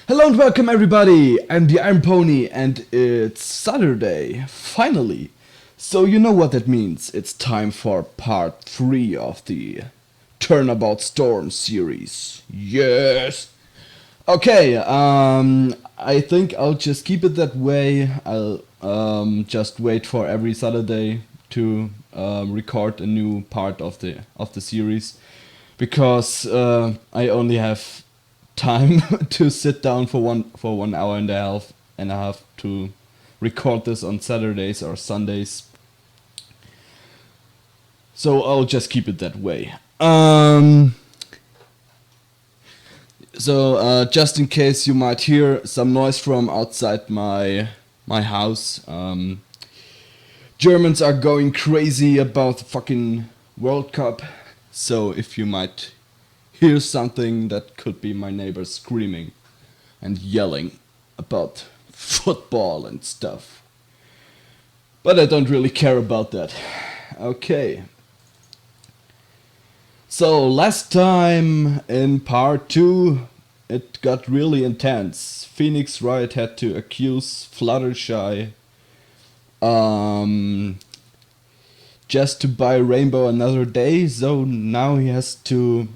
Hello and welcome everybody, I'm the Iron Pony and it's Saturday, finally. So you know what that means, it's time for part 3 of the Turnabout Storm series. Yes! Okay, I think I'll just keep it that way. I'll just wait for every Saturday to record a new part of the series. Because I only have time to sit down for 1 hour and a half to record this on Saturdays or Sundays. So I'll just keep it that way. So just in case you might hear some noise from outside my house, Germans are going crazy about the fucking World Cup. So if you might hear something, that could be my neighbor screaming and yelling about football and stuff. But I don't really care about that. Okay. So last time in part 2 it got really intense. FiM-relatet had to accuse Fluttershy just to buy Rainbow another day, so now he has to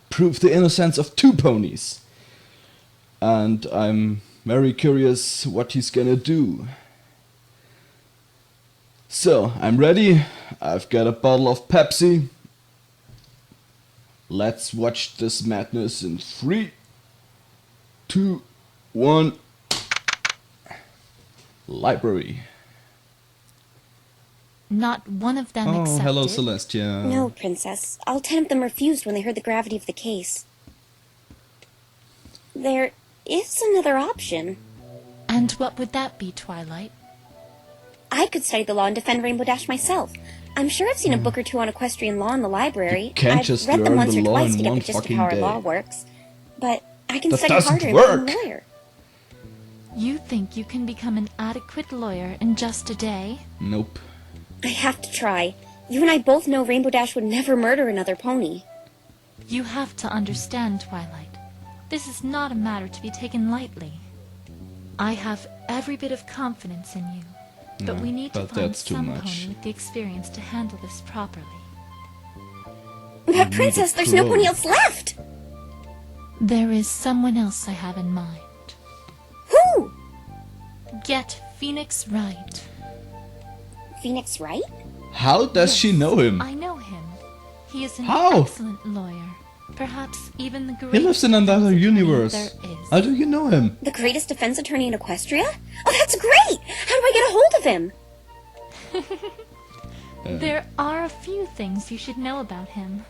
prove the innocence of 2 ponies. And I'm very curious what he's gonna do. So, I'm ready. I've got a bottle of Pepsi. Let's watch this madness in 3, 2, 1. Library. Not one of them accepted. Hello, Celestia. No, Princess. All 10 of them refused when they heard the gravity of the case. There is another option. And what would that be, Twilight? I could study the law and defend Rainbow Dash myself. I'm sure I've seen a book or 2 on equestrian law in the library. You can't I've just read them learn once the or law twice in to get one the gist of fucking how our day. law works. But I can That study doesn't harder and work. become a lawyer. You think you can become an adequate lawyer in just a day? Nope. I have to try. You and I both know Rainbow Dash would never murder another pony. You have to understand, Twilight. This is not a matter to be taken lightly. I have every bit of confidence in you, but No, we need to but find that's too some much. pony with the experience to handle this properly. But Princess, there's no pony else left! There is someone else I have in mind. Who? Get Phoenix right. Phoenix Wright? How does she know him? I know him. He is an How? excellent lawyer. Perhaps even the greatest. He lives in another defense attorney universe. there is. How do you know him? The greatest defense attorney in Equestria? Oh, that's great! How do I get a hold of him? There are a few things you should know about him.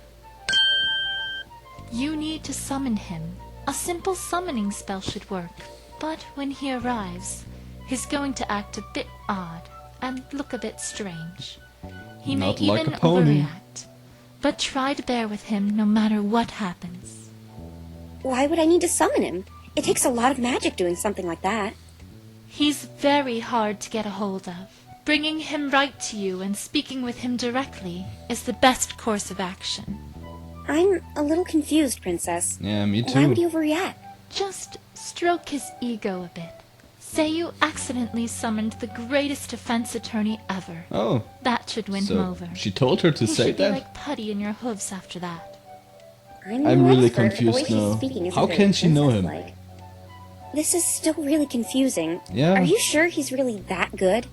You need to summon him. A simple summoning spell should work, but when he arrives, he's going to act a bit odd and look a bit strange. He may Not like even a pony. overreact, but try to bear with him no matter what happens. Why would I need to summon him? It takes a lot of magic doing something like that. He's very hard to get a hold of. Bringing him right to you and speaking with him directly is the best course of action. I'm a little confused, Princess. Yeah, me Why would too. he overreact? Just stroke his ego a bit. Say you accidentally summoned the greatest defense attorney ever. Oh, That should win him so over. she told her to He say should be that? like putty in your hooves after that. I'm no I'm really expert, but the way confused she's now. speaking isn't How very can she know him? princess-like. This is still really confusing. Yeah. Are you sure he's really that good?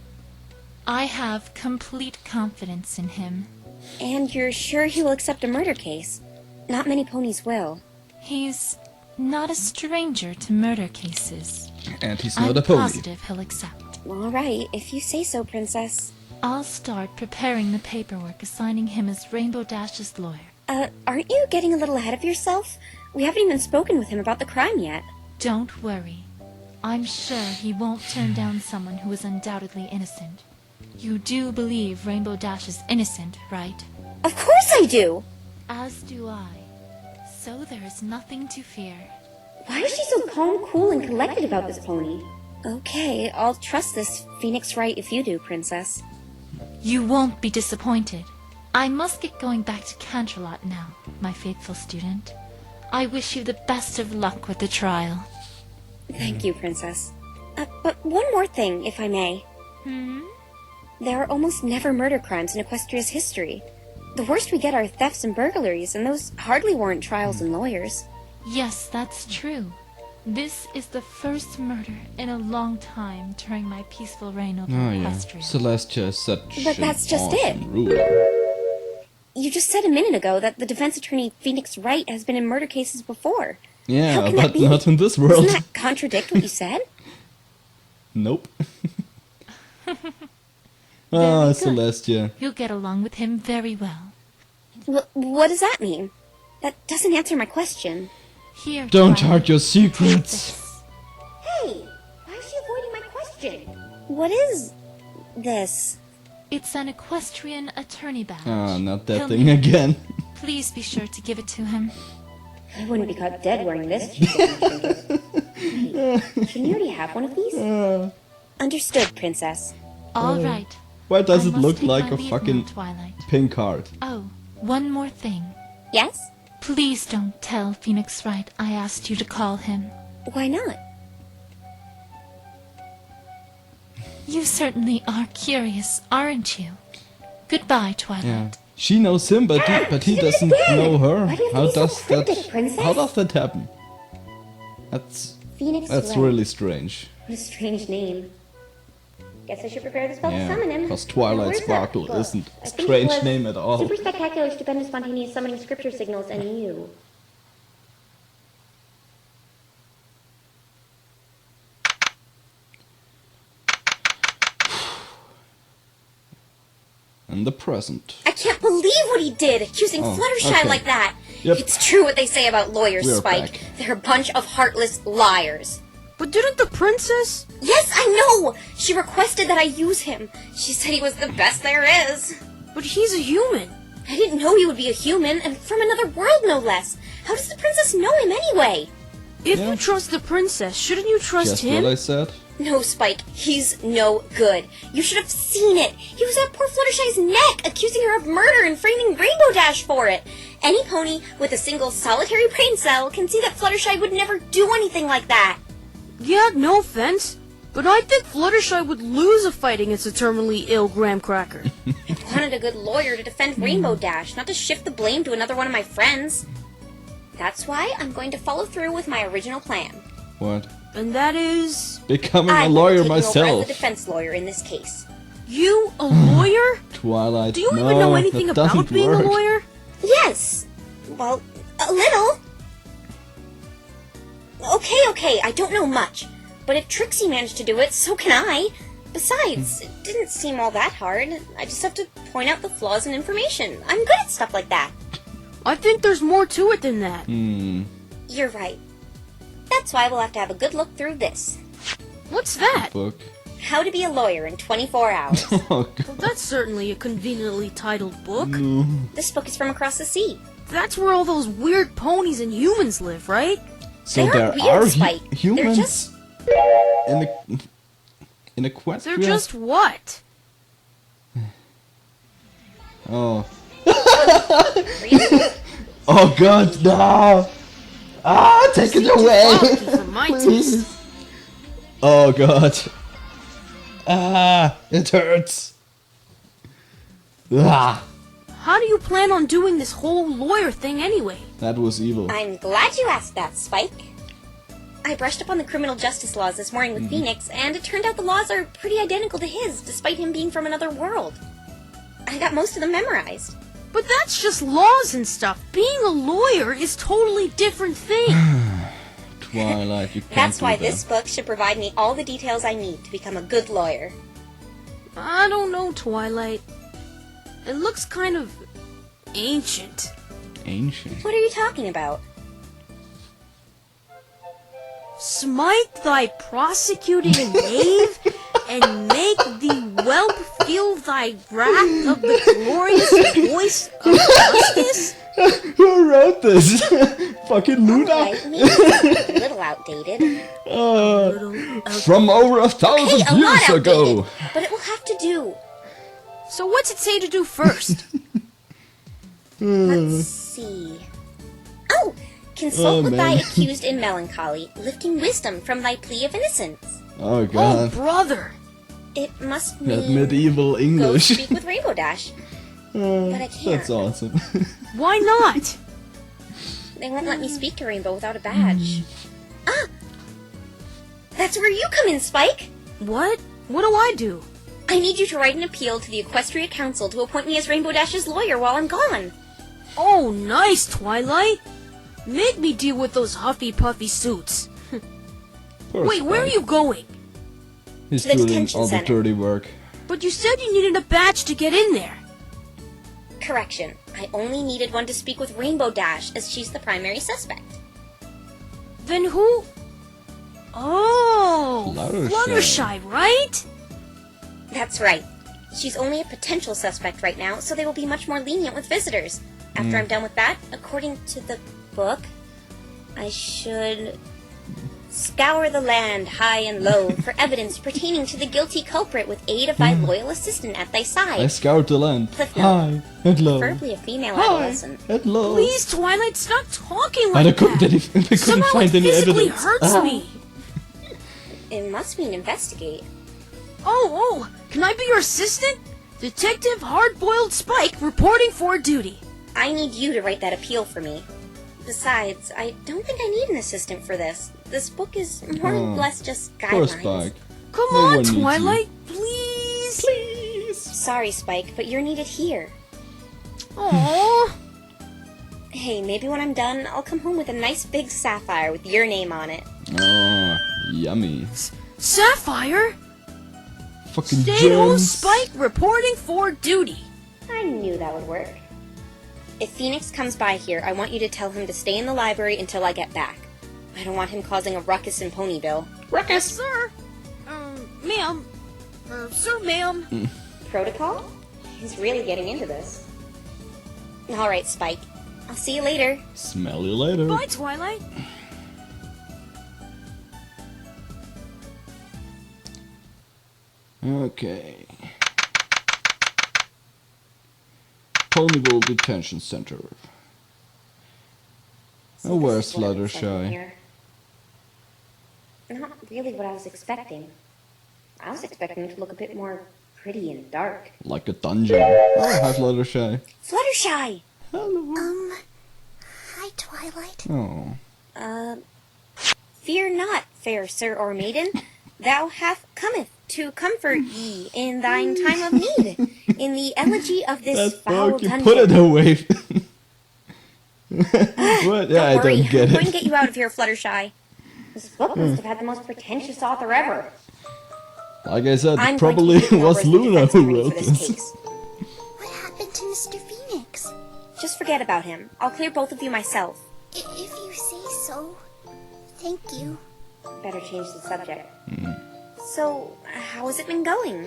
I have complete confidence in him. And you're sure he will accept a murder case? Not many ponies will. He's not a stranger to murder cases. And he's I'm not a pony. positive he'll accept. All right, if you say so, Princess. I'll start preparing the paperwork assigning him as Rainbow Dash's lawyer. Aren't you getting a little ahead of yourself? We haven't even spoken with him about the crime yet. Don't worry. I'm sure he won't turn down someone who is undoubtedly innocent. You do believe Rainbow Dash is innocent, right? Of course I do! As do I. So there is nothing to fear. Why is she so calm, cool, and collected about this pony? Okay, I'll trust this Phoenix Wright if you do, Princess. You won't be disappointed. I must get going back to Canterlot now, my faithful student. I wish you the best of luck with the trial. Thank you, Princess. But one more thing, if I may. There are almost never murder crimes in Equestria's history. The worst we get are thefts and burglaries, and those hardly warrant trials and lawyers. Yes, that's true. This is the first murder in a long time during my peaceful reign over Equestria. Celestia is such But that's just awesome it. ruler. You just said a minute ago that the defense attorney Phoenix Wright has been in murder cases before. How Yeah, can that but be? not in this world. Doesn't that contradict what you said? Nope. Very good. Celestia. You'll get along with him very well. What does that mean? That doesn't answer my question. Here, Don't Twilight, hurt your take secrets. this. Hey, why is she avoiding my question? What is this? It's an equestrian attorney badge. Ah, not that He'll thing need it. again. Please be sure to give it to him. I wouldn't be caught dead wearing this. Shouldn't you already have one of these? Understood, Princess. All right. Why does I it must look take like my a leave fucking now, Twilight. pink card? Oh, one more thing. Yes? Please don't tell Phoenix Wright I asked you to call him. Why not? You certainly are curious, aren't you? Goodbye, Twilight. Yeah. She knows him, but he doesn't know her. Why do you have to How be so does that? cryptic, Princess? How does that happen? Phoenix That's Wright. really strange. What a strange name. Guess I should prepare the spell to Yeah, summon him. because Now, Twilight where's that Sparkle book? isn't I a think it strange was name at all. Super spectacular, stupendous, spontaneous summoning scripture signals and you. In the present. I can't believe what he did, accusing Oh, Fluttershy okay. like that. Yep. It's true what they say about lawyers, We are Spike. back. They're a bunch of heartless liars. But didn't the princess? Yes, I know! She requested that I use him. She said he was the best there is. But he's a human. I didn't know he would be a human, and from another world, no less. How does the princess know him anyway? If Yeah. you trust the princess, shouldn't you trust Just him? what I said. No, Spike, he's no good. You should have seen it. He was at poor Fluttershy's neck, accusing her of murder and framing Rainbow Dash for it. Any pony with a single solitary brain cell can see that Fluttershy would never do anything like that. Yeah, no offense, but I think Fluttershy would lose a fight against a terminally ill Graham Cracker. I wanted a good lawyer to defend Rainbow Dash, not to shift the blame to another one of my friends. That's why I'm going to follow through with my original plan. What? And that is... Becoming I a will be lawyer taking over as myself. the defense lawyer in this case. You, a lawyer? Twilight. Do you no, even know anything that about doesn't being work. a lawyer? Yes. Well, a little. Okay, I don't know much. But if Trixie managed to do it, so can I. Besides, it didn't seem all that hard. I just have to point out the flaws in information. I'm good at stuff like that. I think there's more to it than that. You're right. That's why we'll have to have a good look through this. What's that? Book. How to be a lawyer in 24 hours. Oh god. Well, that's certainly a conveniently titled book. This book is from across the sea. That's where all those weird ponies and humans live, right? So They there aren't weird, are Spike. They're humans just- in Equestria? They're just what? Oh. Really? Oh god, no! Ah, take it away! For my taste. Please. Oh god. Ah, it hurts. Ah, How do you plan on doing this whole lawyer thing anyway? that was evil. I'm glad you asked that, Spike. I brushed up on the criminal justice laws this morning with Phoenix, and it turned out the laws are pretty identical to his, despite him being from another world. I got most of them memorized. But that's just laws and stuff. Being a lawyer is totally different thing. Twilight, you can't That's do why that. this book should provide me all the details I need to become a good lawyer. I don't know, Twilight. It looks kind of ancient. Ancient. What are you talking about? Smite thy prosecuting knave, and make the whelp feel thy wrath of the glorious voice of justice? Who wrote this? Fucking Luna? Alright, maybe it's a little outdated. From over 1,000 Hey, a lot years ago. outdated, but it will have to do. So what's it say to do first? Let's see. Oh, Consult Oh, with thy man. accused in melancholy, lifting wisdom from thy plea of innocence. Oh Oh, god. brother! It must That mean medieval go English. speak with Rainbow Dash. But I can't. That's awesome. Why not? They won't let me speak to Rainbow without a badge. Ah! That's where you come in, Spike! What? What do I do? I need you to write an appeal to the Equestria Council to appoint me as Rainbow Dash's lawyer while I'm gone. Oh, nice, Twilight! Make me deal with those huffy puffy suits. Poor Wait, where are Spike. you going? He's To the doing detention all the center. dirty work. But you said you needed a badge to get in there. Correction. I only needed one to speak with Rainbow Dash, as she's the primary suspect. Then who? Oh, Fluttershy. Fluttershy, right? That's right. She's only a potential suspect right now, so they will be much more lenient with visitors. After I'm done with that, according to the book, I should scour the land high and low for evidence pertaining to the guilty culprit with aid of thy loyal assistant at thy I side, scoured the land. Cliff note. Hi and low. preferably a female Hi adolescent. and low. Please, Twilight, stop talking And I like couldn't, that. they couldn't Somehow find it any physically evidence. hurts me. It must mean investigate. Oh, can I be your assistant? Detective Hard-Boiled Spike reporting for duty. I need you to write that appeal for me. Besides, I don't think I need an assistant for this. This book is more or less just Poor guidelines. Spike. Come No one on, needs you. Twilight, please. Please. Sorry, Spike, but you're needed here. Aww. Hey, maybe when I'm done, I'll come home with a nice big sapphire with your name on it. Oh, yummy. Sapphire? Fucking Stay home, gems. Spike reporting for duty. I knew that would work. If Phoenix comes by here, I want you to tell him to stay in the library until I get back. I don't want him causing a ruckus in Ponyville. Yes, sir. Ma'am. Sir, ma'am. Protocol? He's really getting into this. Alright, Spike. I'll see you later. Smell you later. Bye, Twilight. Okay. Ponyville Detention Center. Oh, where's This is what it looks like in Fluttershy? here. Not really what I was expecting. I was expecting it to look a bit more pretty and dark. Like a dungeon. Oh, hi Fluttershy. Fluttershy! Hello. Hi, Twilight. Oh. Fear not, fair sir or maiden. Thou hast cometh to comfort ye in thine time of need. In the elegy of this That foul book, you dungeon. put it away. What? Yeah, I worry, don't get I'm going to it. get you out of here, Fluttershy. This book must have had the most pretentious author ever. Like I said, I'm it probably going to be was Nora's Luna defense who attorney wrote for this this. case. What happened to Mr. Phoenix? Just forget about him. I'll clear both of you myself. If you say so. Thank you. Better change the subject. So, how has it been going?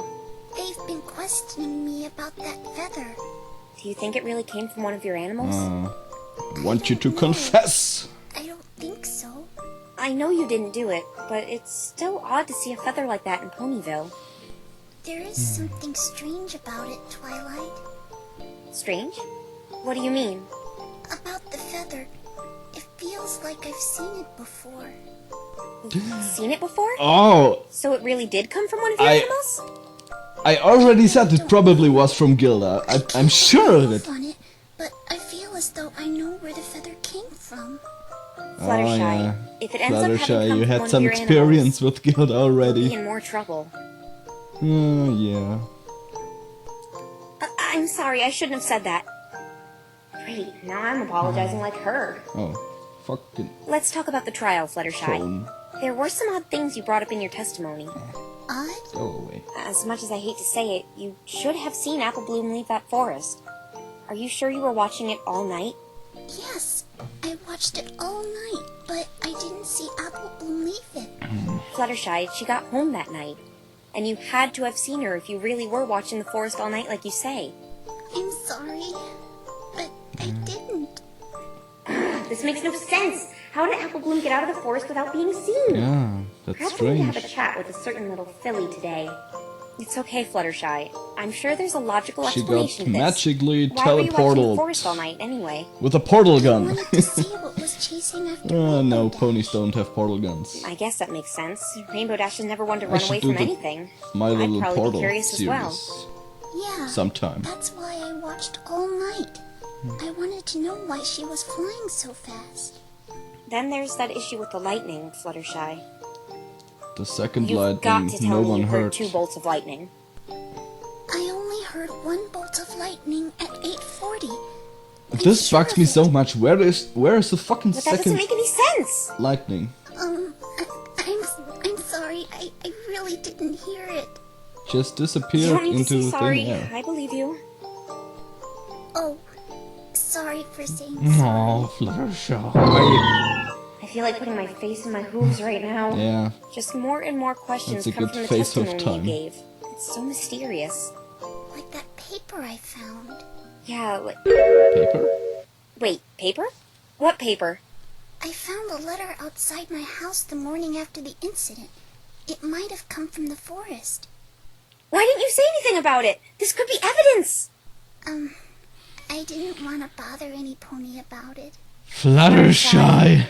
They've been questioning me about that feather. Do you think it really came from one of your animals? Want you to confess. I don't think so. I know you didn't do it, but it's still odd to see a feather like that in Ponyville. There is something strange about it, Twilight. Strange? What do you mean? About the feather. It feels like I've seen it before. Seen it before? Oh, So it really did come from one of your I- animals? I already said it probably was from Gilda. I'm sure of it. On it, but I feel as though I know where the feather came from. Fluttershy. Oh, yeah. If it ends up having Fluttershy, come you from had one some of your experience with Gilda animals, you'll be already. in more trouble. Yeah. I'm sorry, I shouldn't have said that. Great, now I'm apologizing like her. Oh, fucking Let's talk about the trial, Fluttershy. phone. There were some odd things you brought up in your testimony. Odd? Go away. As much as I hate to say it, you should have seen Apple Bloom leave that forest. Are you sure you were watching it all night? Yes, I watched it all night, but I didn't see Apple Bloom leave it. Fluttershy, she got home that night. And you had to have seen her if you really were watching the forest all night like you say. I'm sorry, but I didn't. This makes no sense! How did Apple Bloom get out of the forest without being seen? Yeah, that's Perhaps we need to have a strange. chat with a certain little filly today. It's okay, Fluttershy. I'm sure there's a logical She explanation got to this. magically Why were you watching the forest all teleported night, anyway? with a portal I gun. wanted to see what was chasing after No, Rainbow Dash. ponies don't have portal guns. I guess that makes sense. Rainbow Dash has never wanted to I run should away do from the anything. My I'd Little probably be Portal curious as series well. Yeah, sometime. that's why I watched all night. I wanted to know why she was flying so fast. Then there's that issue with the lightning, Fluttershy. The second You've got to lightning, tell no me one you heard heard. 2 bolts of lightning. I only heard 1 bolt of lightning at 8:40. This sure bugs of me it. so much. Where is the fucking But that doesn't second make any sense! lightning? I'm sorry. I really didn't hear it. Just You disappeared don't need to into say sorry. thin air. I believe you. Oh, sorry for saying sorry. Oh, Fluttershy. I feel like putting my face in my hooves right now. Yeah, Just more and more questions That's a come good from the face-off testimony time. you gave. It's so mysterious. Like that paper I found. Yeah, like... paper? Wait, paper? What paper? I found a letter outside my house the morning after the incident. It might have come from the forest. Why didn't you say anything about it? This could be evidence! I didn't want to bother any pony about it. Fluttershy!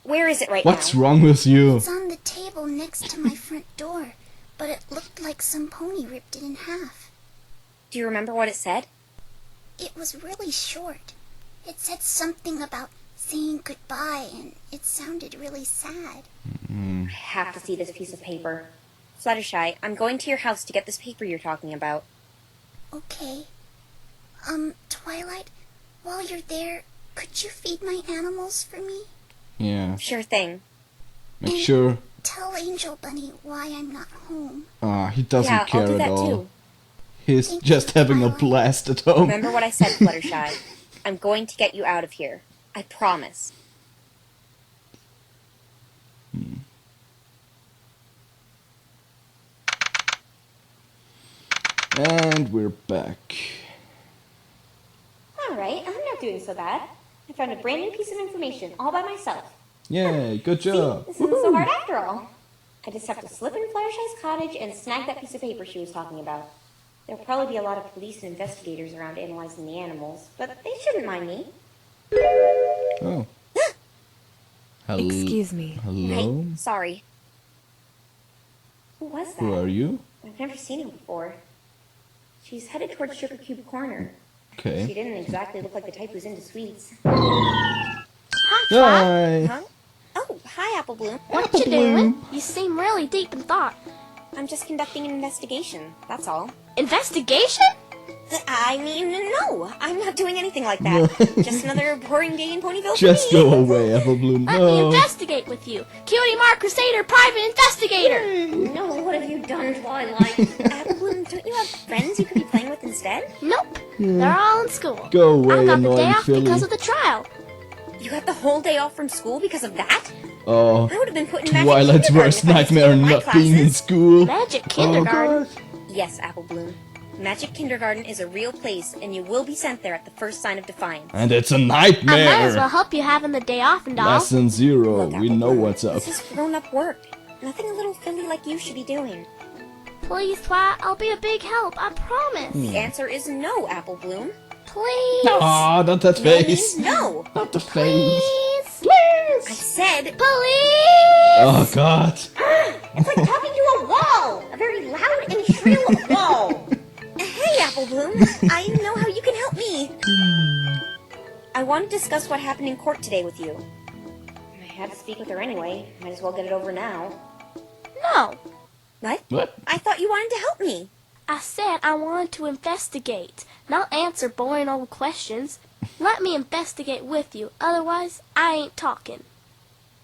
Where is it right What's now? wrong with you? It's on the table next to my front door, but it looked like some pony ripped it in half. Do you remember what it said? It was really short. It said something about saying goodbye, and it sounded really sad. I have to see this piece of paper. Fluttershy, I'm going to your house to get this paper you're talking about. Okay. Twilight, while you're there, could you feed my animals for me? Yeah, Sure thing. make sure. Tell Angel Bunny why I'm not home. He doesn't Yeah, care I'll do at that all. too. He's Thank just you, having a Twilight. blast at home. Remember what I said, Fluttershy. I'm going to get you out of here. I promise. And we're back. Alright, I'm not doing so bad. I found a brand new piece of information all by myself. Yay, good job. This isn't so hard after all. I just have to slip in Fluttershy's cottage and snag that piece of paper she was talking about. There'll probably be a lot of police and investigators around analyzing the animals, but they shouldn't mind me. Oh. Hello. Excuse me. Hello? Hey, sorry. Who was that? Who are you? I've never seen her before. She's headed towards Sugar Cube Corner. She Okay. didn't exactly look like the type who's into sweets. Hi. Huh? Oh, hi, Apple Bloom. What you doing? You seem really deep in thought. I'm just conducting an investigation, that's all. Investigation? I mean, no, I'm not doing anything like that. Just another boring day in Ponyville Just for me. go away, Apple Bloom. Let me No. investigate with you. Cutie Mark Crusader, private investigator. No, what have you done, Twilight? Apple Bloom, don't you have friends you could be playing with instead? Nope. They're all in school. Go away, I got the day annoying off Philly. because of the trial. You got the whole day off from school because of that? Oh, I would have been put in magic Twilight's kindergarten worst if I just nightmare, failed my not being in classes. school. Magic Oh, kindergarten. God. Yes, Apple Bloom. Magic Kindergarten is a real place, and you will be sent there at the first sign of defiance. And it's a I might as well nightmare. help you having the day off and all. Lesson 0. Look, We Apple know Bloom, what's up. This is grown-up work. Nothing a little filly like you should be doing. Please, Twilight, I'll be a big help. I promise. The answer is no, Apple Bloom. Please. Aw, not that No face. means no. Not the face. Please. I said, Please. Oh, God. it's like talking to a wall. A very loud and shrill wall. Hey, Apple Bloom. I know how you can help me. I want to discuss what happened in court today with you. I had to speak with her anyway. Might as well get it over now. No. What? What? I thought you wanted to help me. I said I wanted to investigate, not answer boring old questions. Let me investigate with you, otherwise I ain't talking.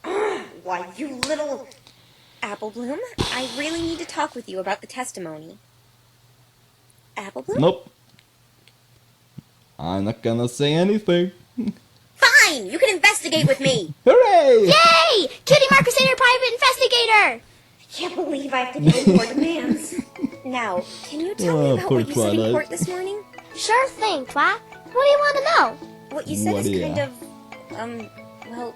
Why, you little... Apple Bloom, I really need to talk with you about the testimony. Apple Bloom? Nope. I'm not gonna say anything. Fine! You can investigate with me! Hooray! Yay! Cutie Mark Crusader, private investigator! Can't believe I have to give in more demands. Now, can you tell me Oh, about poor what you said in Twilight. court this morning? Sure thing, Twilight. What do you want to know? What you said What is do you- kind of, well,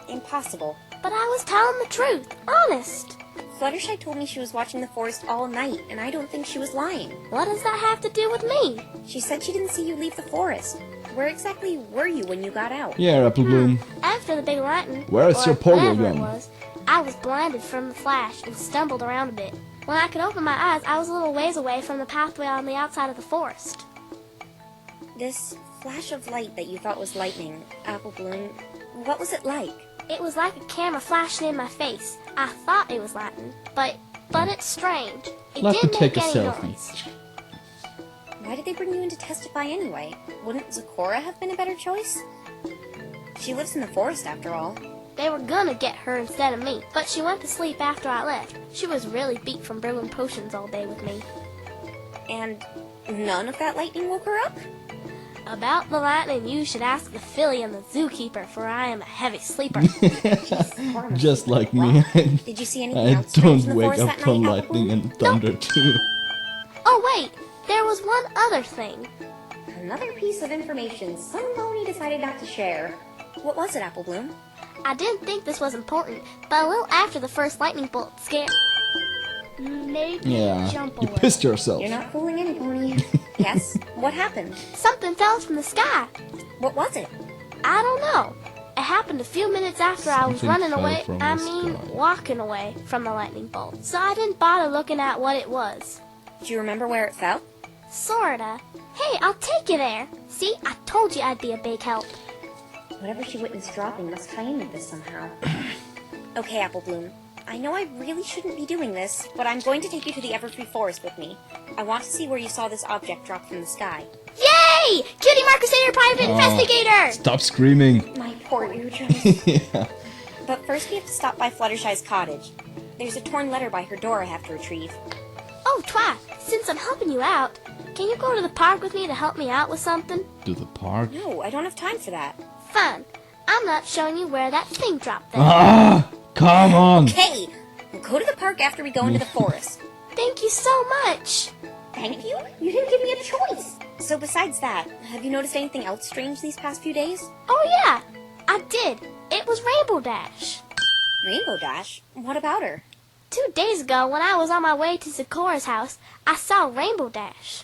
impossible. But I was telling the truth, honest. Fluttershy told me she was watching the forest all night, and I don't think she was lying. What does that have to do with me? She said she didn't see you leave the forest. Where exactly were you when you got out? Yeah, Apple Bloom. After the big lightning, Where is or your portal whatever it gun? was, I was blinded from the flash and stumbled around a bit. When I could open my eyes, I was a little ways away from the pathway on the outside of the forest. This flash of light that you thought was lightning, Apple Bloom, what was it like? It was like a camera flashing in my face. I thought it was lightning, but it's strange. It Let me didn't take make a any selfie. noise. Why did they bring you in to testify anyway? Wouldn't Zecora have been a better choice? She lives in the forest after all. They were gonna get her instead of me, but she went to sleep after I left. She was really beat from brewing potions all day with me. And none of that lightning woke her up? About the lightning, you should ask the filly and the zookeeper, for I am a heavy sleeper. Just like me. Did you see anything I else strange don't in the wake forest up that from night, Apple lightning Bloom? and thunder too. Oh wait, there was one other thing. Another piece of information some pony decided not to share. What was it, Apple Bloom? I didn't think this was important, but a little after the first lightning bolt scared made me Yeah, jump you away. pissed yourself. You're not fooling any pony. Yes? What happened? Something fell from the sky. What was it? I don't know. It happened a few minutes after I was Something running fell away, from I the mean sky. walking away from the lightning bolt. So I didn't bother looking at what it was. Do you remember where it fell? Sorta. Hey, I'll take you there. See, I told you I'd be a big help. Whatever she witnessed dropping must tie in with this somehow. Okay, Apple Bloom. I know I really shouldn't be doing this, but I'm going to take you to the Everfree Forest with me. I want to see where you saw this object drop from the sky. Yay! Cutie Mark Crusader Private Investigator! Stop screaming. My poor eardrums. Yeah. But first we have to stop by Fluttershy's cottage. There's a torn letter by her door I have to retrieve. Oh, Twi, since I'm helping you out, can you go to the park with me to help me out with something? To the park? No, I don't have time for that. Fun. I'm not showing you where that thing dropped then. Ah! Come on! Hey! We'll go to the park after we go into the forest. Thank you so much. Thank you? You didn't give me a choice. So besides that, have you noticed anything else strange these past few days? Oh yeah, I did. It was Rainbow Dash. Rainbow Dash? What about her? 2 days ago, when I was on my way to Zecora's house, I saw Rainbow Dash.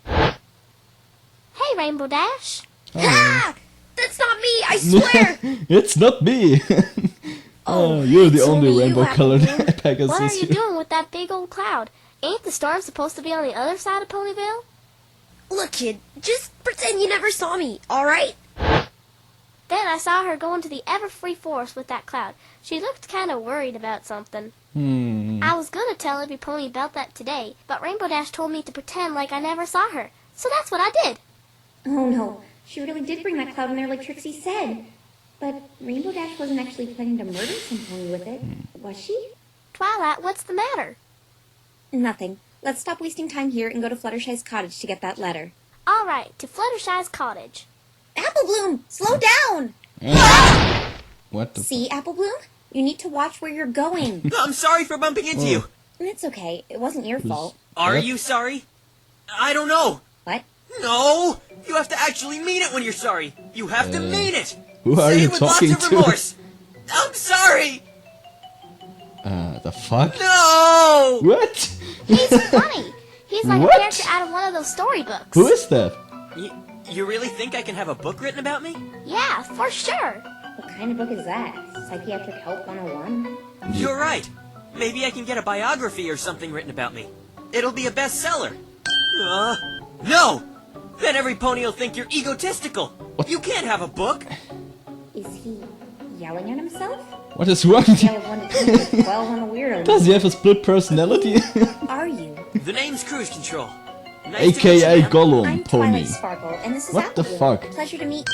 Hey, Rainbow Dash. Ah! That's not me, I swear! It's not me! Oh, you're the it's only only you, rainbow colored Apple Bloom. Pegasus What are you here. doing with that big old cloud? Ain't the storm supposed to be on the other side of Ponyville? Look, kid, just pretend you never saw me, alright? Then I saw her go into the Everfree Forest with that cloud. She looked kind of worried about something. I was gonna tell every pony about that today, but Rainbow Dash told me to pretend like I never saw her. So that's what I did. Oh no, she really did bring that cloud in there like Trixie said. But Rainbow Dash wasn't actually planning to murder some pony with it, was she? Twilight, what's the matter? Nothing. Let's stop wasting time here and go to Fluttershy's cottage to get that letter. All right, to Fluttershy's cottage. Apple Bloom, slow down! What the See, Apple Bloom? You need to watch where you're going. I'm sorry for bumping into you. It's okay. It wasn't your fault. Are What? you sorry? I don't know. What? No! You have to actually mean it when you're sorry. You have to mean it. Who are Say you it with talking lots of to? remorse. I'm sorry. The fuck? No! What? He's funny. He's like What? a character out of one of those storybooks. Who is that? You really think I can have a book written about me? Yeah, for sure. What kind of book is that? Psychiatric Help 101? You're right. Maybe I can get a biography or something written about me. It'll be a bestseller. No! Then every pony will think you're egotistical. You can't have a book. Is he yelling at himself? What is wrong with Scale you? of 1 to 10 with 12 on the weirdo. Does he have a split personality? Are you? The name's Cruise Control. Nice to meet you, AKA ma'am. Gollum I'm Pony. Twilight Sparkle, and this is What Apple the Bloom. fuck? Pleasure to meet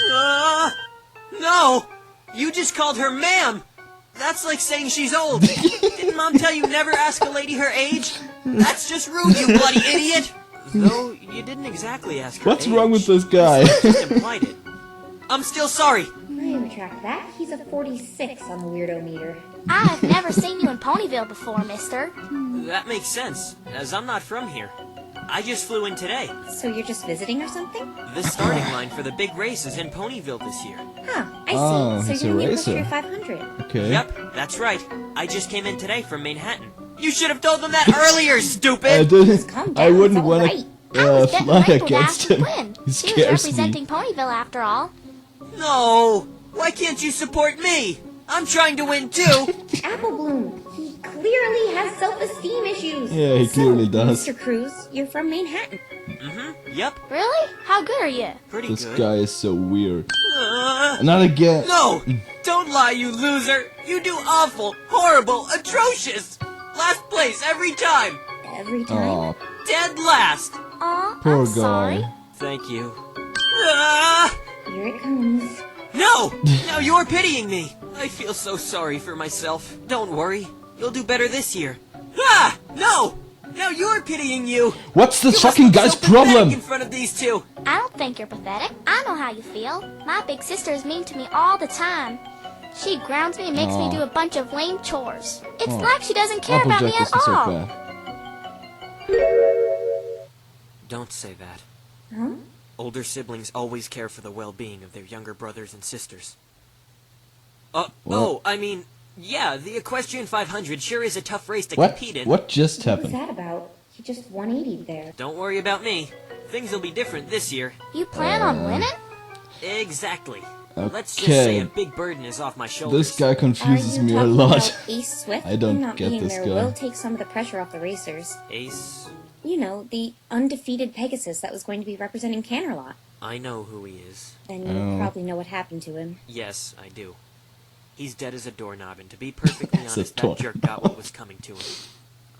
No! You just called her ma'am! That's like saying she's old. Didn't Mom tell you never ask a lady her age? That's just rude, you bloody idiot! Though, you didn't exactly ask her What's age. wrong with this guy? You just implied it. I'm still sorry. I retract that. He's a 46 on the weirdo meter. I've never seen you in Ponyville before, mister. That makes sense, as I'm not from here. I just flew in today. So you're just visiting or something? The starting line for the big race is in Ponyville this year. Huh, I see. Oh, so he's you're a the racer. Equestria 500. Okay. Yep, that's right. I just came in today from Manhattan. You should have told them that earlier, I stupid! didn't. Calm I down, wouldn't it's all want right. to Getting fly Rainbow against Dash to him. win. He She was scares me. representing Ponyville after all. No! Why can't you support me? I'm trying to win too! Apple Bloom, he clearly has self-esteem issues. Yeah, he clearly does. Mr. Cruz, you're from Manhattan. Yep, Really? How good are you? pretty This good. guy is so weird. Uh, Not again. no! Don't lie, you loser! You do awful, horrible, atrocious! Last place every time! Every time. Aw, Dead last! Aw, poor I'm guy. sorry. Thank you. Ah! Here it comes. No! Now you're pitying me! I feel so sorry for myself. Don't worry. You'll do better this year. Ah! No! Now you're pitying you! What's this You must fucking look guy's so pathetic problem? in front of these two! I don't think you're pathetic. I know how you feel. My big sister is mean to me all the time. She grounds me and makes me Aw. do a bunch of lame chores. It's Aw. like she doesn't care about me Applejack at isn't so all. bad. Don't say that. Huh? Older siblings always care for the well-being of their younger brothers and sisters. What? I mean, yeah, the Equestrian 500 sure is a tough race to What? compete in. What just What was happened? that about? He just 180'd there. Don't worry about me. Things will be different this year. You plan on winning? Exactly. Let's just say a Okay. big burden is off my shoulders. This guy confuses Are you me a talking lot. about Ace Swift? I don't Him not get being this there guy. will take some of the pressure off the racers. Ace, You know, the undefeated Pegasus that was going to be representing Canterlot. I know who he is. And Oh. you probably know what happened to him. Yes, I do. He's dead as a doorknob, and to be perfectly As a honest, that doorknob. jerk got what was coming to him.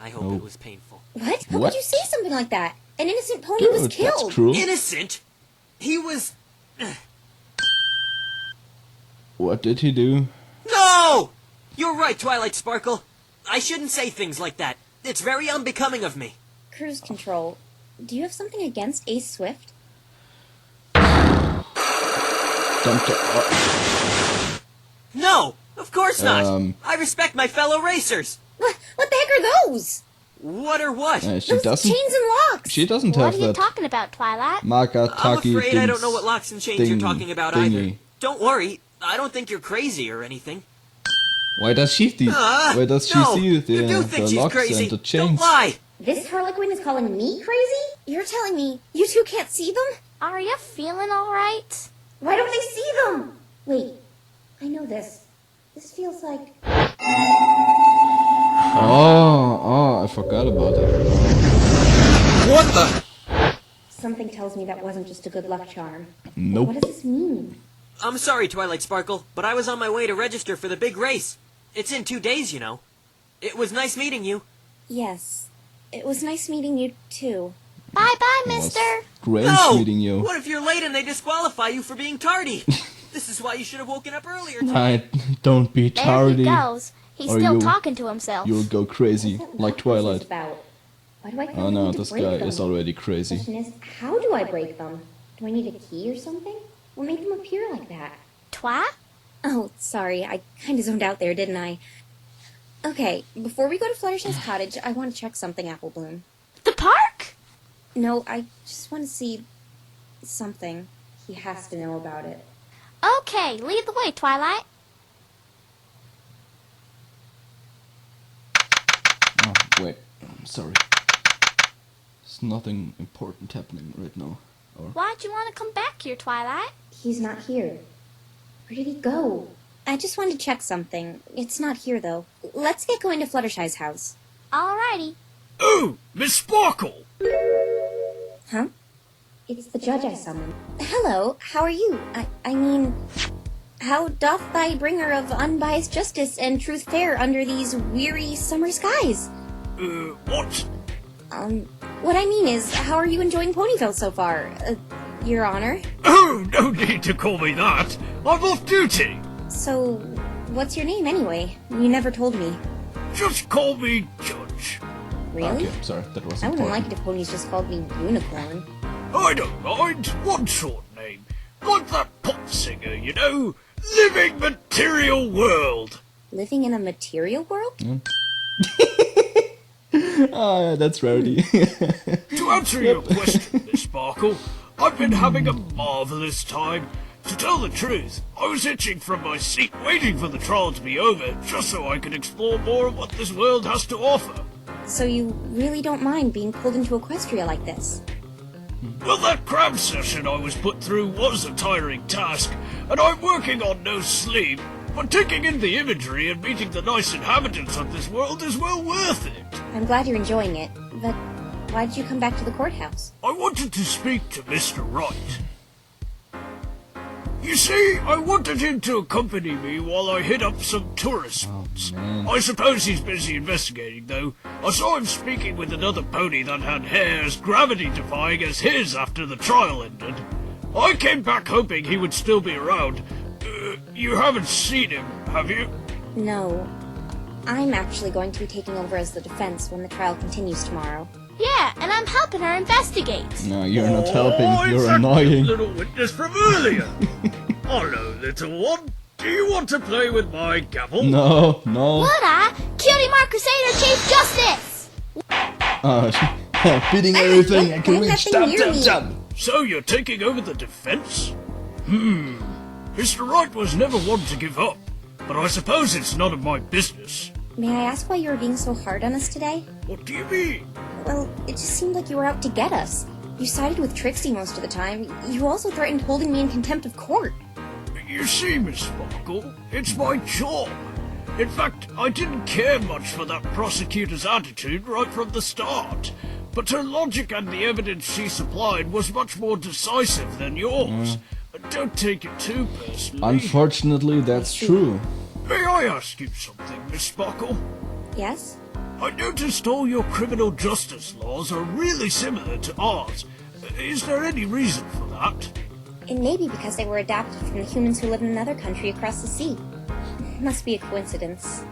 I hope Oh. it was painful. What? How What? could you say something like that? An innocent pony Dude, was that's killed. cruel. Innocent? He was... What did he do? No! You're right, Twilight Sparkle. I shouldn't say things like that. It's very unbecoming of me. Cruise control. Do you have something against Ace Swift? No! Of course not! I respect my fellow racers! What the heck are those? What or what? She Those doesn't. chains and locks. She doesn't What have are you that talking about, Twilight? I'm Magataki afraid I don't know what locks and chains you're thing- talking about either. thingy. Don't worry, I don't think you're crazy or anything. Why does she see? Why does she no, see you do the think she's locks crazy. and the Don't chains? lie! This Harlequin is calling me crazy? You're telling me you two can't see them? Are you feeling alright? Why don't they see them? Wait, I know this. This feels like... Oh, I forgot about it. What the? Something tells me that wasn't just a good luck charm. Nope. What does this mean? I'm sorry, Twilight Sparkle, but I was on my way to register for the big race. It's in 2 days, you know. It was nice meeting you. Yes, it was nice meeting you too. Bye-bye, It was mister. Great No! meeting you. What if you're late and they disqualify you for being tardy? This is why you should have woken up earlier I today. don't be There tardy. he goes. He's Or still you- talking to himself. You'll go crazy, What's that like lock Twilight. business about? Why do I feel Oh the no, need to this break guy them? is already The crazy. question is, how do I break them? Do I need a key or something? What made them appear like that? Twi? Oh, sorry, I kinda zoned out there, didn't I? Okay, before we go to Fluttershy's cottage, I want to check something, Apple Bloom. The park? No, I just want to see something. He has to know about it. Okay, lead the way, Twilight. Oh, wait. I'm sorry. There's nothing important happening right now. Or Why'd you want to come back here, Twilight? He's not here. Where did he go? I just wanted to check something. It's not here, though. Let's get going to Fluttershy's house. Alrighty. Oh, Miss Sparkle! Huh? It's the judge I summoned. Hello, how are you? I mean, how doth thy bringer of unbiased justice and truth fare under these weary summer skies? What? What I mean is, how are you enjoying Ponyville so far? Your Honor? Oh, no need to call me that. I'm off duty. So, what's your name anyway? You never told me. Just call me Judge. Really? okay, sorry, that was I wouldn't like important. it if ponies just called me Unicorn. I don't mind. One short name. Like that pop singer, you know? Living Material World. Living in a material world? Ah, that's rarity. To answer your question, Miss Sparkle, I've been having a marvellous time. To tell the truth, I was itching from my seat waiting for the trial to be over, just so I could explore more of what this world has to offer. So you really don't mind being pulled into Equestria like this? Well, that cram session I was put through was a tiring task, and I'm working on no sleep, but taking in the imagery and meeting the nice inhabitants of this world is well worth it. I'm glad you're enjoying it, but why did you come back to the courthouse? I wanted to speak to Mr. Wright. You see, I wanted him to accompany me while I hit up some tourist spots. I suppose he's busy investigating, though. I saw him speaking with another pony that had hair as gravity-defying as his after the trial ended. I came back hoping he would still be around. You haven't seen him, have you? No. I'm actually going to be taking over as the defense when the trial continues tomorrow. Yeah, and I'm helping her investigate. No, you're not helping. Oh, You're it's that annoying. little witness from earlier. Hello, little one. Do you want to play with my gavel? No, no. Would I? Cutie Mark Crusader Chief Justice! Beating everything I can Why reach. nothing Jump, near jump, me? jump. So you're taking over the defense? Mr. Wright was never one to give up, but I suppose it's none of my business. May I ask why you were being so hard on us today? What do you mean? Well, it just seemed like you were out to get us. You sided with Trixie most of the time. You also threatened holding me in contempt of court. You see, Miss Sparkle, it's my job. In fact, I didn't care much for that prosecutor's attitude right from the start. But her logic and the evidence she supplied was much more decisive than yours. Don't take it too personally. Unfortunately, that's true. May I ask you something, Miss Sparkle? Yes? I noticed all your criminal justice laws are really similar to ours. Is there any reason for that? It may be because they were adapted from the humans who live in another country across the sea. Must be a coincidence.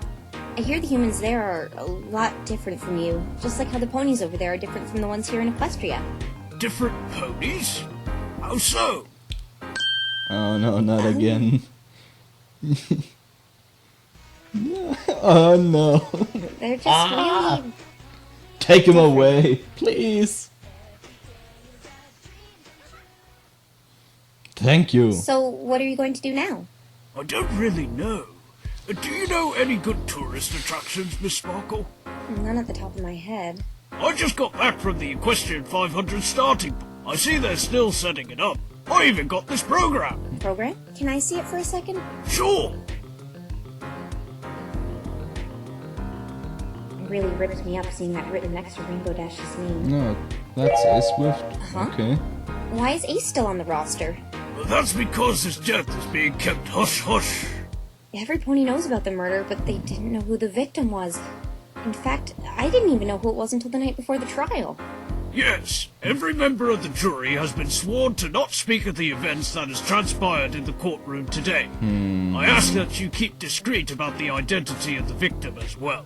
I hear the humans there are a lot different from you, just like how the ponies over there are different from the ones here in Equestria. Different ponies? How so? Oh no, not again. Oh no. They're just really... Take him away, please. Thank you. So, what are you going to do now? I don't really know. Do you know any good tourist attractions, Miss Sparkle? None at the top of my head. I just got back from the Equestrian 500 starting. I see they're still setting it up. I even got this program. Program? Can I see it for a second? Sure. It really ripped me up seeing that written next to Rainbow Dash's name. No, that's Ace Swift. Uh-huh. Okay. Why is Ace still on the roster? Well, that's because his death is being kept hush-hush. Every pony knows about the murder, but they didn't know who the victim was. In fact, I didn't even know who it was until the night before the trial. Yes, every member of the jury has been sworn to not speak of the events that has transpired in the courtroom today. I ask that you keep discreet about the identity of the victim as well.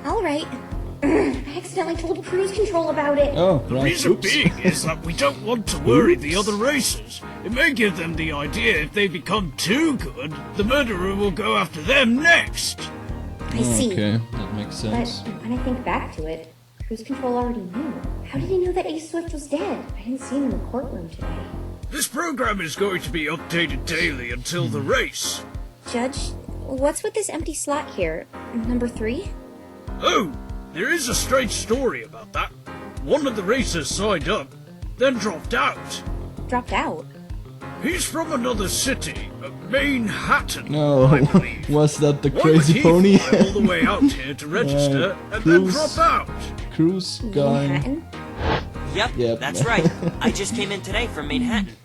All right. I accidentally told cruise control about it. Oh, The right. reason Oops. being is that we don't want to worry the other racers. It may give them the idea if they become too good, the murderer will go after them next. I see. Okay, that makes But sense. when I think back to it, cruise control already knew. How did he know that Ace Swift was dead? I didn't see him in the courtroom today. This program is going to be updated daily until the race. Judge, what's with this empty slot here? Number 3? Oh, there is a strange story about that. One of the racers signed up, then dropped out. Dropped out. He's from another city, Manhattan, No, I believe. was that the Why crazy would he pony? fly all the way out here to register and then Cruise. drop out? Cruise guy. Manhattan? Yep, Yep. that's right. I just came in today from Manhattan.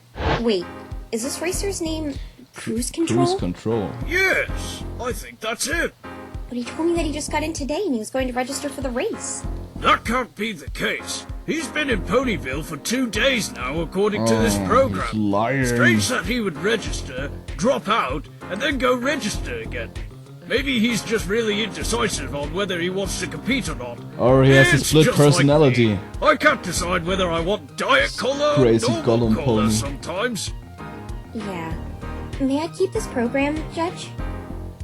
Wait, is this racer's name Cruise Control? Cruise control. Yes, I think that's it. But he told me that he just got in today and he was going to register for the race. That can't be the case. He's been in Ponyville for 2 days now, according to this Oh, program. he's lying. Strange that he would register, drop out, and then go register again. Maybe he's just really indecisive on whether he wants to compete or not. Or he has a It's split just like personality. me. I can't decide whether I want diet cola or Crazy normal Gollum cola pony. sometimes. Yeah. May I keep this program, Judge?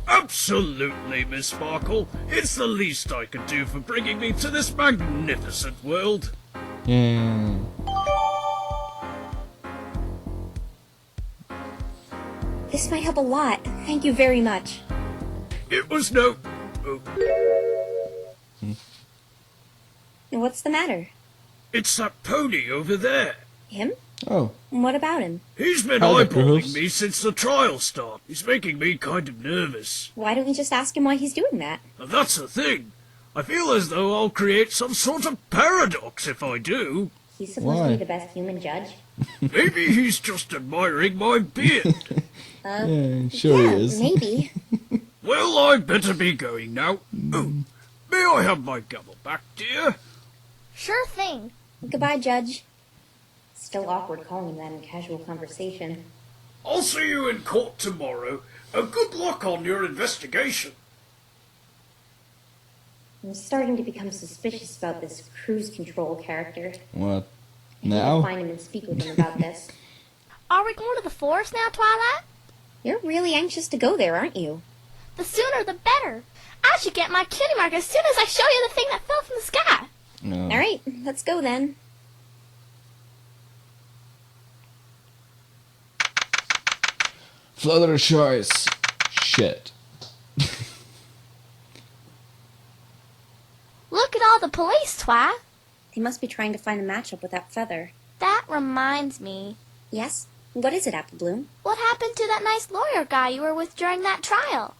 Absolutely, Miss Sparkle. It's the least I could do for bringing me to this magnificent world. Yeah. This might help a lot. Thank you very much. It was no... Oh. What's the matter? It's that pony over there. Him? Oh, What about him? He's been Hi, Dr. eyeballing Hooves. me since the trial started. He's making me kind of nervous. Why don't we just ask him why he's doing that? And that's the thing. I feel as though I'll create some sort of paradox if I do. He's supposed Why? to be the best human judge. Maybe he's just admiring my beard. yeah, sure yeah, he is. maybe. Well, I'd better be going now. Oh, may I have my gavel back, dear? Sure thing. Goodbye, Judge. Still awkward calling him that in casual conversation. I'll see you in court tomorrow, and good luck on your investigation. I'm starting to become suspicious about this cruise control character. What? I need to Now? find him and speak with him about this. Are we going to the forest now, Twilight? You're really anxious to go there, aren't you? The sooner the better. I should get my cutie mark as soon as I show you the thing that fell from the sky. No. Alright, let's go then. Fluttershy's shit. Look at all the police, Twi. They must be trying to find a matchup with that feather. That reminds me. Yes? What is it, Apple Bloom? What happened to that nice lawyer guy you were with during that trial?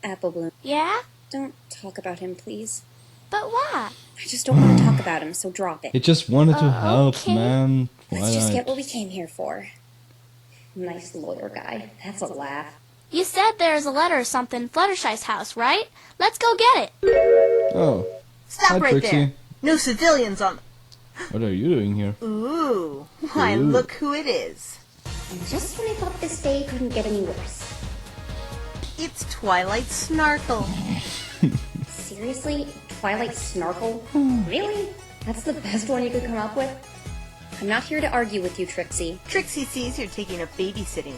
Apple Bloom, Yeah? don't talk about him, please. But why? I just don't want to talk about him, so drop it. He just wanted to help, okay. man. Let's just get Twilight. what we came here for. Nice lawyer guy. That's a laugh. You said there's a letter or something in Fluttershy's house, right? Let's go get it. Oh, Stop hi, right Trixie. there. No civilians on... What are you doing here? Ooh, why Ooh. look who it is. And just when I thought this day couldn't get any worse. It's Twilight Snarkle. Seriously? Twilight Snarkle? Really? That's the best one you could come up with? I'm not here to argue with you, Trixie. Trixie sees you're taking up babysitting.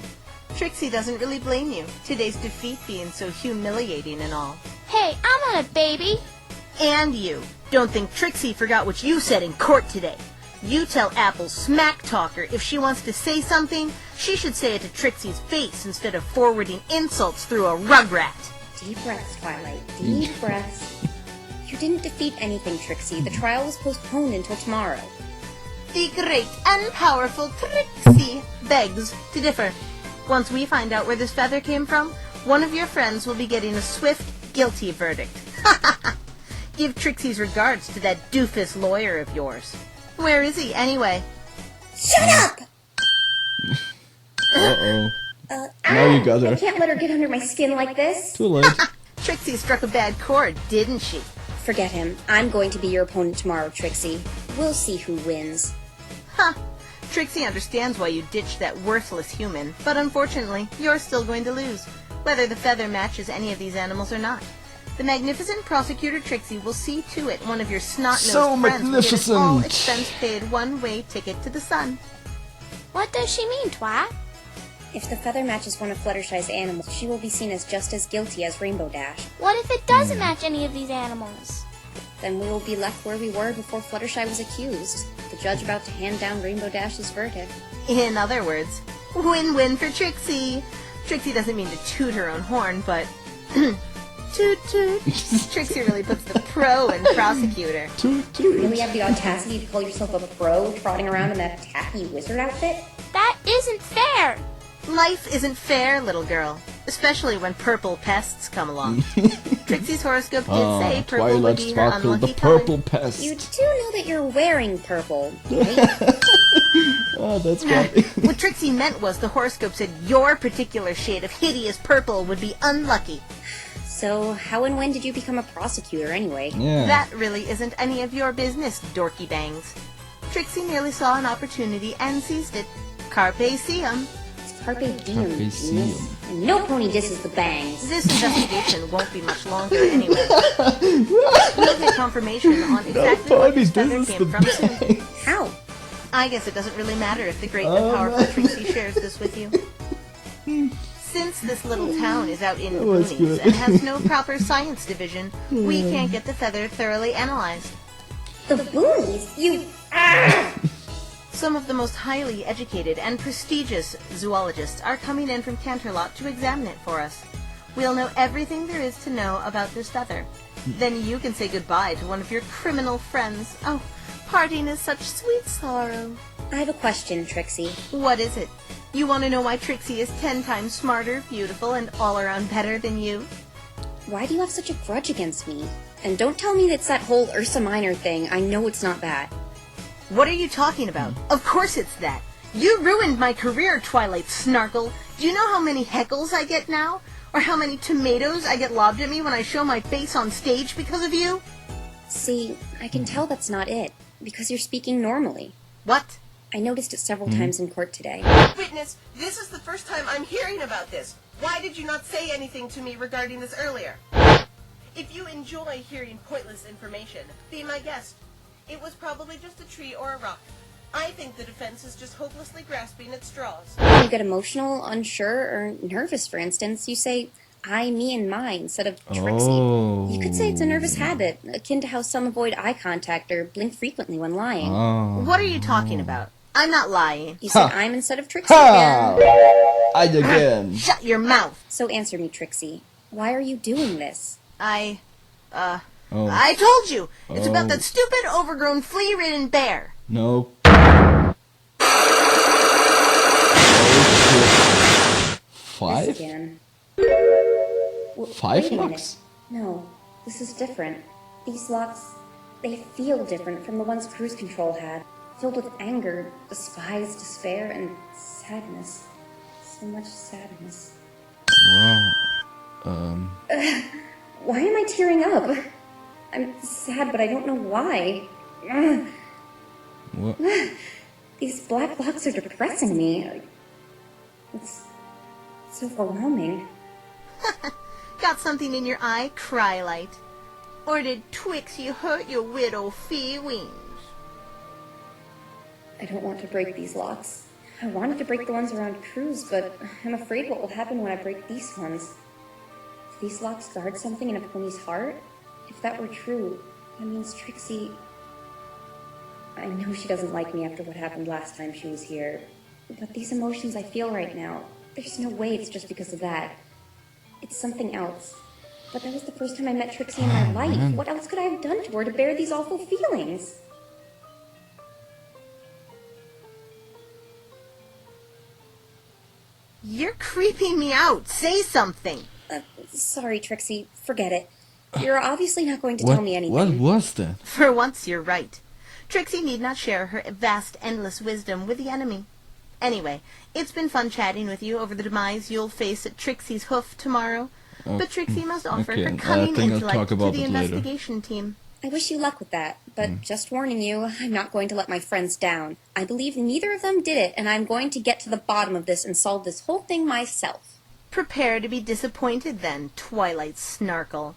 Trixie doesn't really blame you. Today's defeat being so humiliating and all. Hey, I'm not a baby. And you. Don't think Trixie forgot what you said in court today. You tell Apple smack talker if she wants to say something, she should say it to Trixie's face instead of forwarding insults through a rugrat. Deep breaths, Twilight. Deep breaths. You didn't defeat anything, Trixie. The trial was postponed until tomorrow. The great and powerful Trixie begs to differ. Once we find out where this feather came from, one of your friends will be getting a swift, guilty verdict. Give Trixie's regards to that doofus lawyer of yours. Where is he, anyway? Shut up! Uh-oh. Now you got I her. can't let her get under my skin like this. Too late. Trixie struck a bad chord, didn't she? Forget him. I'm going to be your opponent tomorrow, Trixie. We'll see who wins. Huh. Trixie understands why you ditched that worthless human, but unfortunately, you're still going to lose, whether the feather matches any of these animals or not. The magnificent prosecutor Trixie will see to it one of your snot-nosed So friends will get an all magnificent. expense-paid one-way ticket to the sun. What does she mean, Twi? If the feather matches one of Fluttershy's animals, she will be seen as just as guilty as Rainbow Dash. What if it doesn't match any of these animals? Then we will be left where we were before Fluttershy was accused. The judge about to hand down Rainbow Dash's verdict. In other words, win-win for Trixie. Trixie doesn't mean to toot her own horn, but... toot toot. Trixie really puts the pro in prosecutor. Toot, You toot. really have the audacity to call yourself a pro trotting around in that tacky wizard outfit? That isn't fair. Life isn't fair, little girl. Especially when purple pests come along. Trixie's horoscope did say purple would Twilight be her Sparkle, the unlucky purple color. pest. You do know that you're wearing purple, right? Oh, that's funny. What Trixie meant was the horoscope said your particular shade of hideous purple would be unlucky. So, how and when did you become a prosecutor anyway? Yeah. That really isn't any of your business, dorky bangs. Trixie merely saw an opportunity and seized it. Carpe diem. It's Carpe Diem, Carpe genius. diem. And no pony disses the bangs. This investigation won't be much longer anyway. We'll get confirmation on exactly where this feather came from soon. How? I guess it doesn't really matter if the great and powerful Trixie shares this with you. Since this little town is out in the was boonies good. and has no proper science division, we can't get the feather thoroughly analyzed. The boonies? You... Some of the most highly educated and prestigious zoologists are coming in from Canterlot to examine it for us. We'll know everything there is to know about this feather. Then you can say goodbye to one of your criminal friends. Oh, parting is such sweet sorrow. I have a question, Trixie. What is it? You want to know why Trixie is 10 times smarter, beautiful, and all around better than you? Why do you have such a grudge against me? And don't tell me it's that whole Ursa Minor thing. I know it's not that. What are you talking about? Of course it's that. You ruined my career, Twilight Snarkle. Do you know how many heckles I get now? Or how many tomatoes I get lobbed at me when I show my face on stage because of you? See, I can tell that's not it, because you're speaking normally. What? I noticed it several times in court today. Witness, this is the first time I'm hearing about this. Why did you not say anything to me regarding this earlier? If you enjoy hearing pointless information, be my guest. It was probably just a tree or a rock. I think the defense is just hopelessly grasping at straws. When you get emotional, unsure, or nervous, for instance, you say, I, me, and my instead of Trixie. Oh. You could say it's a nervous habit, akin to how some avoid eye contact or blink frequently when lying. Oh. What are you talking about? I'm not lying. You said Ha. I'm instead of Trixie Ha! again. I again. Shut your mouth. So answer me, Trixie. Why are you doing this? I Oh. told you! It's about Oh. that stupid, overgrown, flea-ridden bear! No. This Five? again. 5 Wait a minute. locks? No, this is different. These locks, they feel different from the ones Cruise Control had. Filled with anger, despise, despair, and sadness. So much sadness. Wow. Why am I tearing up? I'm sad, but I don't know why. Ugh. What? These black locks are depressing me. It's overwhelming. Got something in your eye, Crylight? Or did Twixie hurt your widow fee wings? I don't want to break these locks. I wanted to break the ones around Cruz, but I'm afraid what will happen when I break these ones. If these locks guard something in a pony's heart, if that were true, that means Trixie... I know she doesn't like me after what happened last time she was here, but these emotions I feel right now, there's no way it's just because of that. It's something else. But that was the first time I met Trixie in my life. man. What else could I have done to her to bear these awful feelings? You're creeping me out. Say something. Sorry, Trixie. Forget it. You're obviously not going to tell me anything. What was that? For once, you're right. Trixie need not share her vast, endless wisdom with the enemy. Anyway, it's been fun chatting with you over the demise you'll face at Trixie's hoof tomorrow. But Trixie must offer okay, her I cunning think I'll intellect talk to about the it later. investigation team. I wish you luck with that, but just warning you, I'm not going to let my friends down. I believe neither of them did it, and I'm going to get to the bottom of this and solve this whole thing myself. Prepare to be disappointed then, Twilight Snarkle.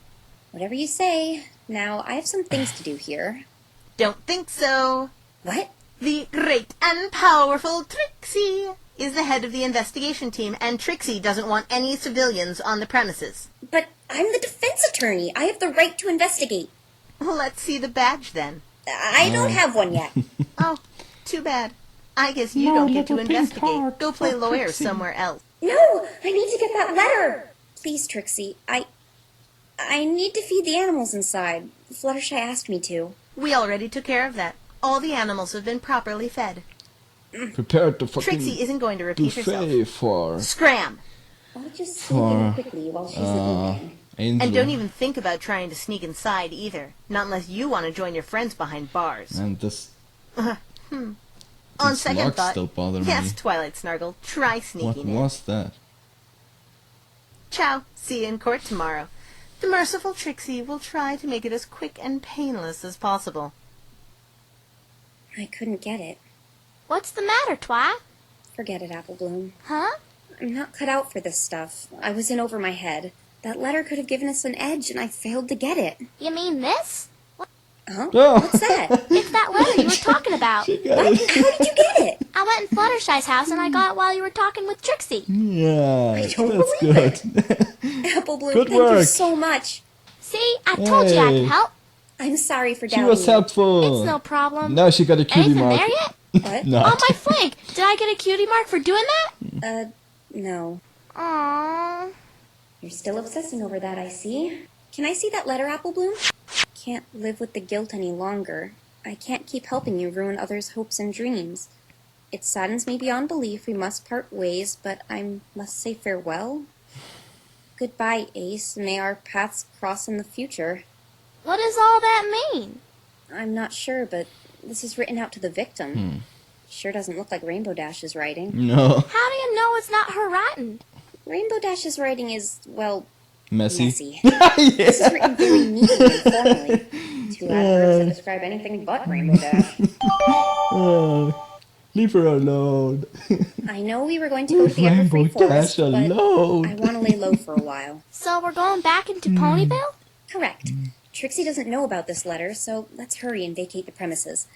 Whatever you say. Now, I have some things to do here. Don't think so. What? The great and powerful Trixie is the head of the investigation team, and Trixie doesn't want any civilians on the premises. But I'm the defense attorney. I have the right to investigate. Let's see the badge then. I don't have one yet. Oh, too bad. I guess you don't get to investigate. Go play lawyer somewhere else. No! I need to get that letter! Please, Trixie. I need to feed the animals inside. Fluttershy asked me to. We already took care of that. All the animals have been properly fed. Prepare the fucking Trixie isn't going to repeat herself. buffet for Scram! I'll just sneak in quickly while she's eating. Angela. And don't even think about trying to sneak inside either. Not unless you want to join your friends behind bars. And this On these second locks thought, still bother yes, me. Twilight Snargle, try What sneaking in. was that? Ciao. See you in court tomorrow. The merciful Trixie will try to make it as quick and painless as possible. I couldn't get it. What's the matter, Twi? Forget it, Apple Bloom. Huh? I'm not cut out for this stuff. I was in over my head. That letter could have given us an edge, and I failed to get it. You mean this? Huh? Oh. What's that? It's that letter you were talking about. She got What? it. How did you get it? I went in Fluttershy's house and I got it while you were talking with Trixie. Yeah, don't that's believe good. Apple Bloom, Good thank you work. so much. See, I told you I Hey. could help. I'm sorry for She doubting was you. helpful. It's no problem. Now she got a cutie Anything mark. there yet? What? No. On my flank. Did I get a cutie mark for doing that? No. Aww. You're still obsessing over that, I see. Can I see that letter, Apple Bloom? Can't live with the guilt any longer. I can't keep helping you ruin others' hopes and dreams. It saddens me beyond belief we must part ways, but I must say farewell. Goodbye, Ace. May our paths cross in the future. What does all that mean? I'm not sure, but this is written out to the victim. Sure doesn't look like Rainbow Dash's writing. No. How do you know it's not her writing? Rainbow Dash's writing is, well, Messy. This is written very neatly and formally. Two adverbs that describe anything but Rainbow Dash. Leave her alone. I know we were going to go to the Everfree Forest, but alone. I want to lay low for a while. So we're going back into Ponyville? Correct. Trixie doesn't know about this letter, so let's hurry and vacate the premises.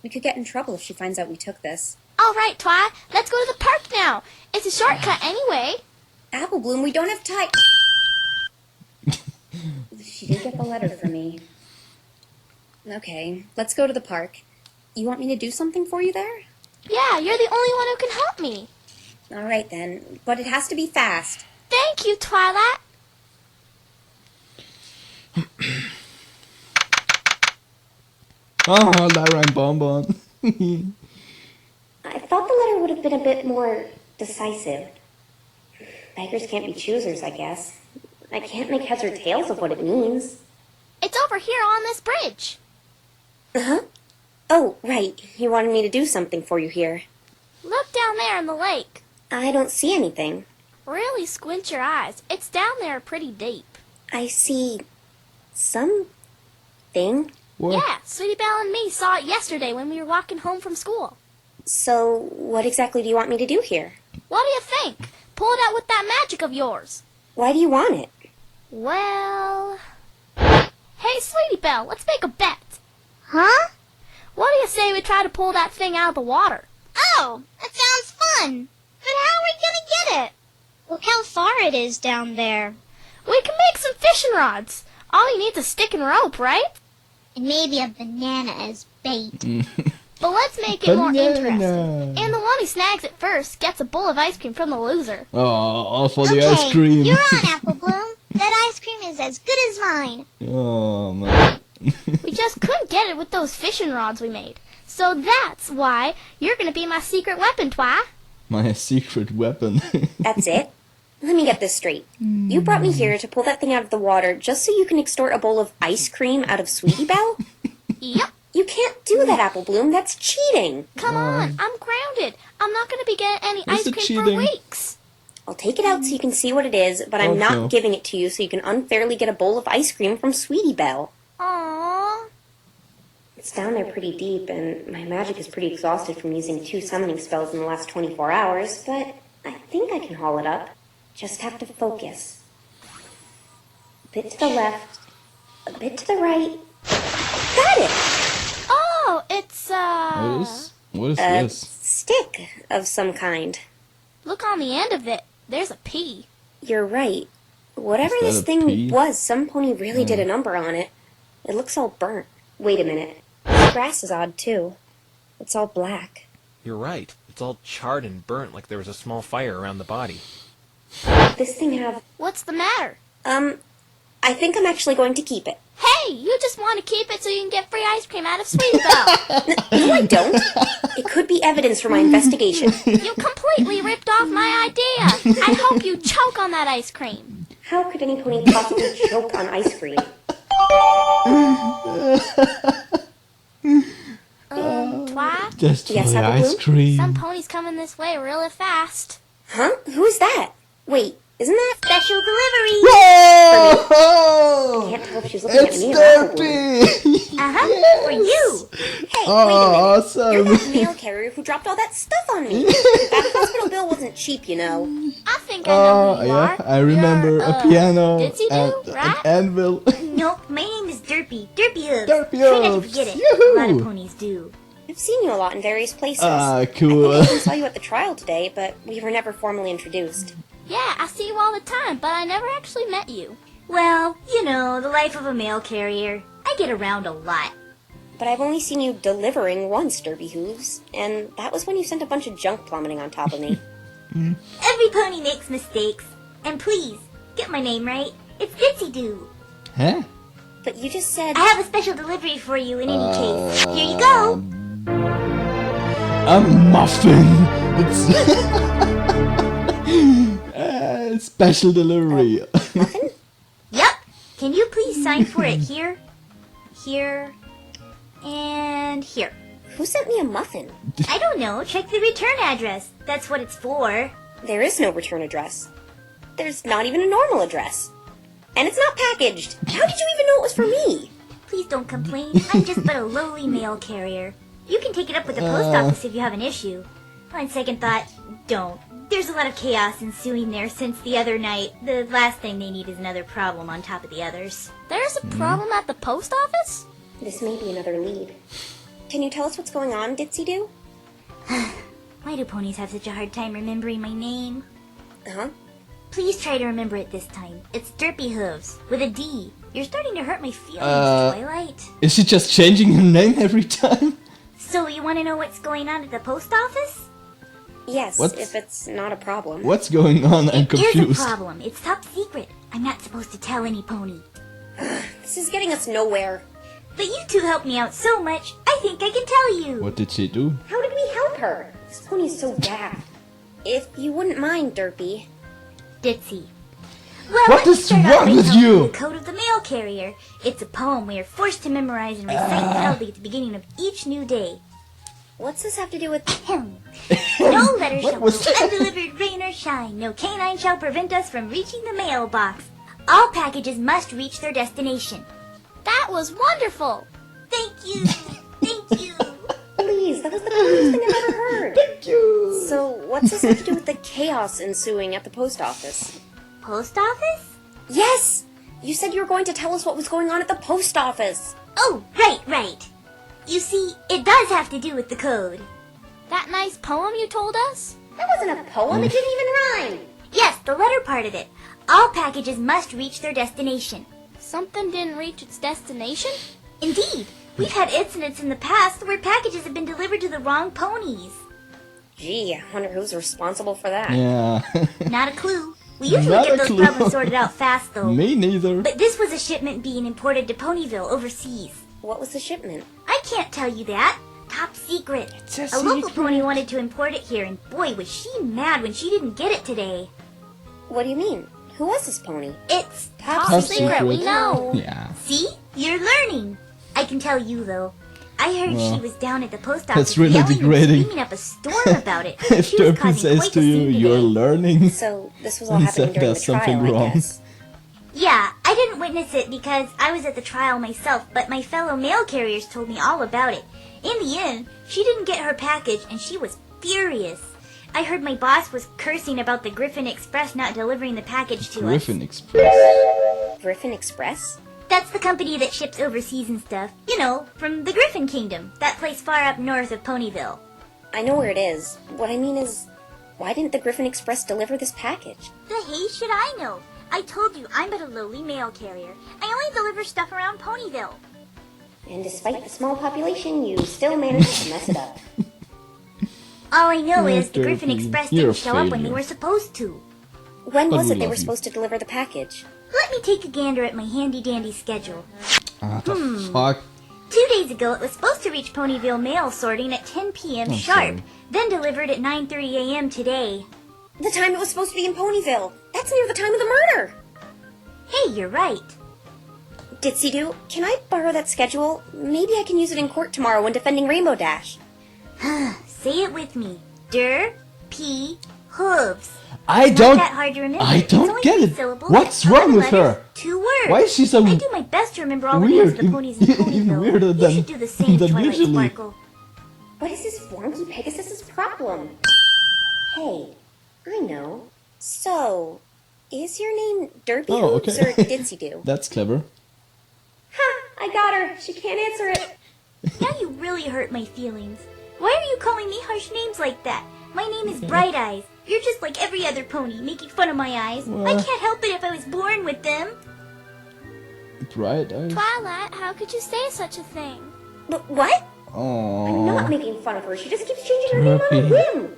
We could get in trouble if she finds out we took this. All right, Twi. Let's go to the park now. It's a shortcut anyway. Apple Bloom, we don't have time. She did get the letter for me. Okay, let's go to the park. You want me to do something for you there? Yeah, you're the only one who can help me. All right then, but it has to be fast. Thank you, Twilight. Oh, that rhyme bonbon. I thought the letter would have been a bit more decisive. Beggars can't be choosers, I guess. I can't make heads or tails of what it means. It's over here on this bridge. Uh-huh. Oh, right. You wanted me to do something for you here. Look down there in the lake. I don't see anything. Really squint your eyes. It's down there pretty deep. I see... something. What? Yeah, Sweetie Belle and me saw it yesterday when we were walking home from school. So, what exactly do you want me to do here? What do you think? Pull it out with that magic of yours. Why do you want it? Well... Hey, Sweetie Belle, let's make a bet. Huh? What do you say we try to pull that thing out of the water? Oh, that sounds fun. But how are we gonna get it? Look how far it is down there. We can make some fishing rods. All you need is a stick and rope, right? And maybe a banana as bait. But let's make it more Banana. interesting. And the one who snags it first gets a bowl of ice cream from the loser. Oh, all for the ice cream. You're on, Apple Bloom. That ice cream is as good as mine. Oh, man. We just couldn't get it with those fishing rods we made. So that's why you're going to be my secret weapon, Twi. My secret weapon. That's it? Let me get this straight. You brought me here to pull that thing out of the water just so you can extort a bowl of ice cream out of Sweetie Belle? Yep. You can't do that, Apple Bloom. That's cheating. Come on, I'm grounded. I'm not going to be getting any Is ice it cream cheating? for weeks. I'll take it out so you can see what it is, but I'm Oh, not no. giving it to you so you can unfairly get a bowl of ice cream from Sweetie Belle. Aww. It's down there pretty deep, and my magic is pretty exhausted from using 2 summoning spells in the last 24 hours, but I think I can haul it up. Just have to focus. A bit to the left, a bit to the right. Got it! Oh, it's, What is A this? stick of some kind. Look on the end of it. There's a P. You're right. Whatever Is that this a thing pea? was, some pony really did a number on it. It looks all burnt. Wait a minute. The grass is odd, too. It's all black. You're right. It's all charred and burnt like there was a small fire around the body. This thing have... What's the matter? I think I'm actually going to keep it. Hey, you just want to keep it so you can get free ice cream out of Sweetie Belle. No, I don't. It could be evidence for my investigation. You completely ripped off my idea. I hope you choke on that ice cream. How could any pony possibly choke on ice cream? Twi? Just for Yes, the Apple ice Bloom? cream. Some ponies coming this way really fast. Huh? Who's that? Wait, isn't that... Special delivery. Whoa! I can't tell if she's looking at It's me or Apple Bloom. dirty! Uh-huh, for you. Hey, Oh, wait a minute. You're awesome. that mail carrier who dropped all that stuff on me. That hospital bill wasn't cheap, you know. I think I know who you yeah, are. I remember You're, a piano Ditsy and Do, an right? anvil. Nope, my name is Derpy. Derpy Hooves. Derpy Try not to Hooves. forget it. A lot of Yoo-hoo. ponies do. I've seen you a lot in various places. Ah, I cool. think I even saw you at the trial today, but we were never formally introduced. Yeah, I see you all the time, but I never actually met you. Well, you know, the life of a mail carrier. I get around a lot. But I've only seen you delivering once, Derby Hooves, and that was when you sent a bunch of junk plummeting on top of me. Every pony makes mistakes. And please, get my name right. It's Ditsy Doo. Huh? But you just said... I have a special delivery for you in any case. Here you go. A muffin. It's special delivery. Yep. Can you please sign for it here, here, and here? Who sent me a muffin? I don't know. Check the return address. That's what it's for. There is no return address. There's not even a normal address. And it's not packaged. How did you even know it was for me? Please don't complain. I'm just but a lowly mail carrier. You can take it up with the post office if you have an issue. On second thought, don't. There's a lot of chaos ensuing there since the other night. The last thing they need is another problem on top of the others. There's a problem at the post office? This may be another lead. Can you tell us what's going on, Ditsy-Doo? Why do ponies have such a hard time remembering my name? Uh-huh. Please try to remember it this time. It's Derpy Hooves, with a D. You're starting to hurt my feelings, Twilight. Is she just changing her name every time? So you want to know what's going on at the post office? Yes, if it's not a problem. What's going on? I'm It is confused. a problem. It's top secret. I'm not supposed to tell any pony. This is getting us nowhere. But you two helped me out so much, I think I can tell you. What did she do? How did we help her? This pony is so daft. If you wouldn't mind, Derpy. Ditsy. Well, What let me is start off wrong by with telling you? The Code of the Mail Carrier. It's a poem we are forced to memorize and recite loudly at the beginning of each new day. What's this have to do with... No letter What shall was go that? undelivered, rain or shine. No canine shall prevent us from reaching the mailbox. All packages must reach their destination. That was wonderful. Thank you. Thank you. Please, that was the coolest thing I've ever heard. Thank you. So, what's this have to do with the chaos ensuing at the post office? Post office? Yes! You said you were going to tell us what was going on at the post office. Oh, right. You see, it does have to do with the code. That nice poem you told us? That wasn't a poem, it didn't even rhyme. Yes, the letter part of it. All packages must reach their destination. Something didn't reach its destination? Indeed. We've had incidents in the past where packages have been delivered to the wrong ponies. Gee, I wonder who's responsible for that. Yeah. Not a clue. We usually Not get a those clue. problems sorted out fast, though. Me neither. But this was a shipment being imported to Ponyville overseas. What was the shipment? I can't tell you that. Top secret. It's a local secret. pony wanted to import it here, and boy, was she mad when she didn't get it today. What do you mean? Who was this pony? It's Top secret. we know. Yeah. See? You're learning. I can tell you, though. I heard Well, she was down at the post that's office really yelling degrading. and screaming up a storm about it. If She was Derpy causing says quite to a you, scene you're today. learning. So, this was all And happening said during the there's something trial, I wrong. guess. Yeah, I didn't witness it because I was at the trial myself, but my fellow mail carriers told me all about it. In the end, she didn't get her package and she was furious. I heard my boss was cursing about the Griffin Express not delivering the package to Griffin us. Express. Griffin Express? That's the company that ships overseas and stuff. You know, from the Griffin Kingdom, that place far up north of Ponyville. I know where it is. What I mean is, why didn't the Griffin Express deliver this package? The hey should I know? I told you I'm but a lowly mail carrier. I only deliver stuff around Ponyville. And despite the small population, you still managed to mess it up. All I know is the Derpy, Griffin Express you're a didn't show up when they failure. were supposed to. When But was we it they love were you. supposed to deliver the package? Let me take a gander at my handy-dandy schedule. The fuck? 2 days ago, it was supposed to reach Ponyville mail sorting at 10 p.m. sharp, sorry. then delivered at 9:30 a.m. today. The time it was supposed to be in Ponyville. That's near the time of the murder. Hey, you're right. Ditsy-Doo, can I borrow that schedule? Maybe I can use it in court tomorrow when defending Rainbow Dash. Say it with me. P Hooves. I Not don't. that hard to remember. I It's don't only get 3 it. syllables, What's 11 wrong with letters, her? 2 words. Why is she so I do my best to remember all the names weird? of the ponies in Ponyville. Even weirder You than should do the same, than Twilight usually. Sparkle. What is this wonky Pegasus's problem? Hey, I know. So, is your name Derpy Oh, Hooves okay. or Ditsy-Doo? That's clever. Ha! I got her. She can't answer it. Now you really hurt my feelings. Why are you calling me harsh names like that? My name is Bright Eyes. You're just like every other pony, making fun of my eyes. I Well. can't help it if I was born with them. Right? Twilight, how could you say such a thing? But what? I'm not Oh. making fun of her. She just keeps changing her name on a whim.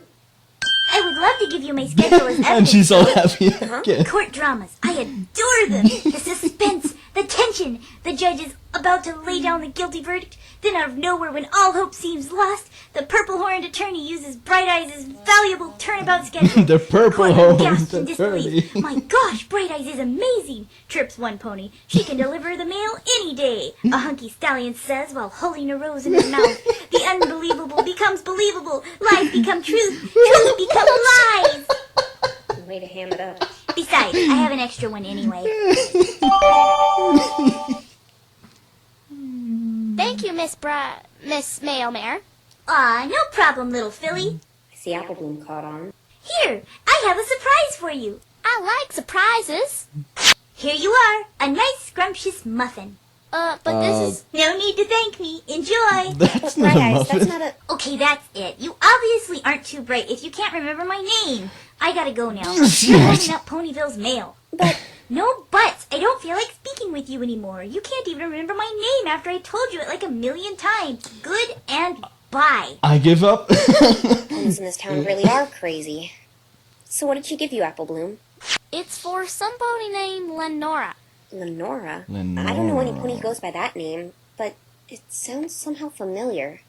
I would love to give you my schedule as And evidence. she's all happy again. Court dramas. I adore them. The suspense, The tension! The judge is about to lay down the guilty verdict. Then out of nowhere, when all hope seems lost, the purple-horned attorney uses Bright Eyes' valuable turnabout schedule. The purple Courtroom horned gasps in disbelief. My gosh, Bright Eyes is amazing! Chirps one pony. She can deliver the mail any day. A hunky stallion says while holding a rose in his mouth. The unbelievable becomes believable. Lies become truth. Truth become lies. Way to ham it up. Besides, I have an extra one anyway. Thank you, Miss Mailmare. Aw, no problem, little filly. I see Apple Bloom caught on. Here, I have a surprise for you. I like surprises. Here you are, a nice scrumptious muffin. But this is... No need to thank me. Enjoy. That's Bright not a Eyes, muffin. that's not a... Okay, that's it. You obviously aren't too bright if you can't remember my name. I gotta go now. Yes. You're holding up Ponyville's mail. But... No buts. I don't feel like speaking with you anymore. You can't even remember my name after I told you it like 1,000,000 times. Good and bye. I give up. Ponies in this town really are crazy. So what did she give you, Apple Bloom? It's for some pony named Lenora. Lenora? I don't know any pony who goes by that name, but it sounds somehow familiar.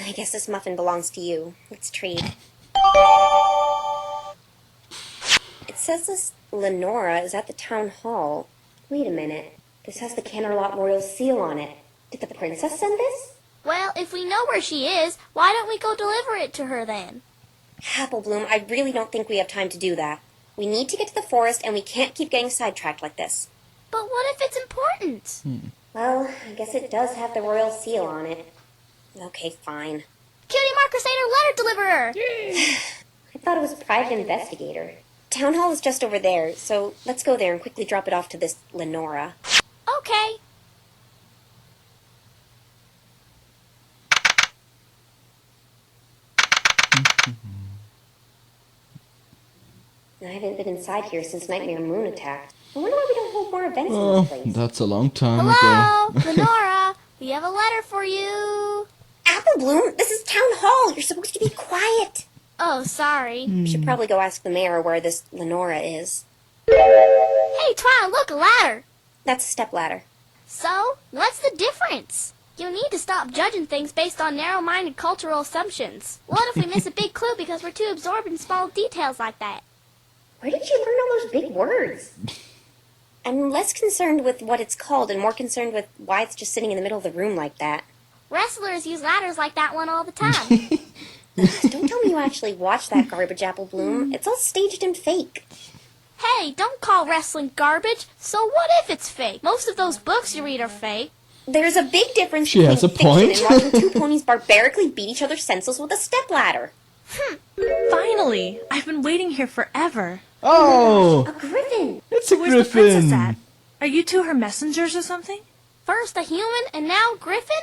I guess this muffin belongs to you. Let's trade. It says this Lenora is at the town hall. Wait a minute. This has the Canterlot Royal seal on it. Did the princess send this? Well, if we know where she is, why don't we go deliver it to her then? Apple Bloom, I really don't think we have time to do that. We need to get to the forest, and we can't keep getting sidetracked like this. But what if it's important? Well, I guess it does have the royal seal on it. Okay, fine. Cutie Mark Crusader letter deliverer! I thought it was a private investigator. Town hall is just over there, so let's go there and quickly drop it off to this Lenora. Okay. I haven't been inside here since Nightmare Moon attacked. I wonder why we don't hold more events in Oh, this place. that's a long time Hello, ago. Lenora. We have a letter for you. Apple Bloom, this is Town Hall. You're supposed to be quiet. Oh, sorry. We should probably go ask the mayor where this Lenora is. Hey, Twilight, look, a ladder. That's a stepladder. So, what's the difference? You need to stop judging things based on narrow-minded cultural assumptions. What if we miss a big clue because we're too absorbed in small details like that? Where did you learn all those big words? I'm less concerned with what it's called and more concerned with why it's just sitting in the middle of the room like that. Wrestlers use ladders like that one all the time. Don't tell me you actually watched that garbage, Apple Bloom. It's all staged and fake. Hey, don't call wrestling garbage. So what if it's fake? Most of those books you read are fake. There's a big difference She has between a fiction point. and watching two ponies barbarically beat each other senseless with a stepladder. Finally! I've been waiting here forever. Oh, A griffin! it's a Where's the princess griffin. at? Are you two her messengers or something? First a human and now Griffin?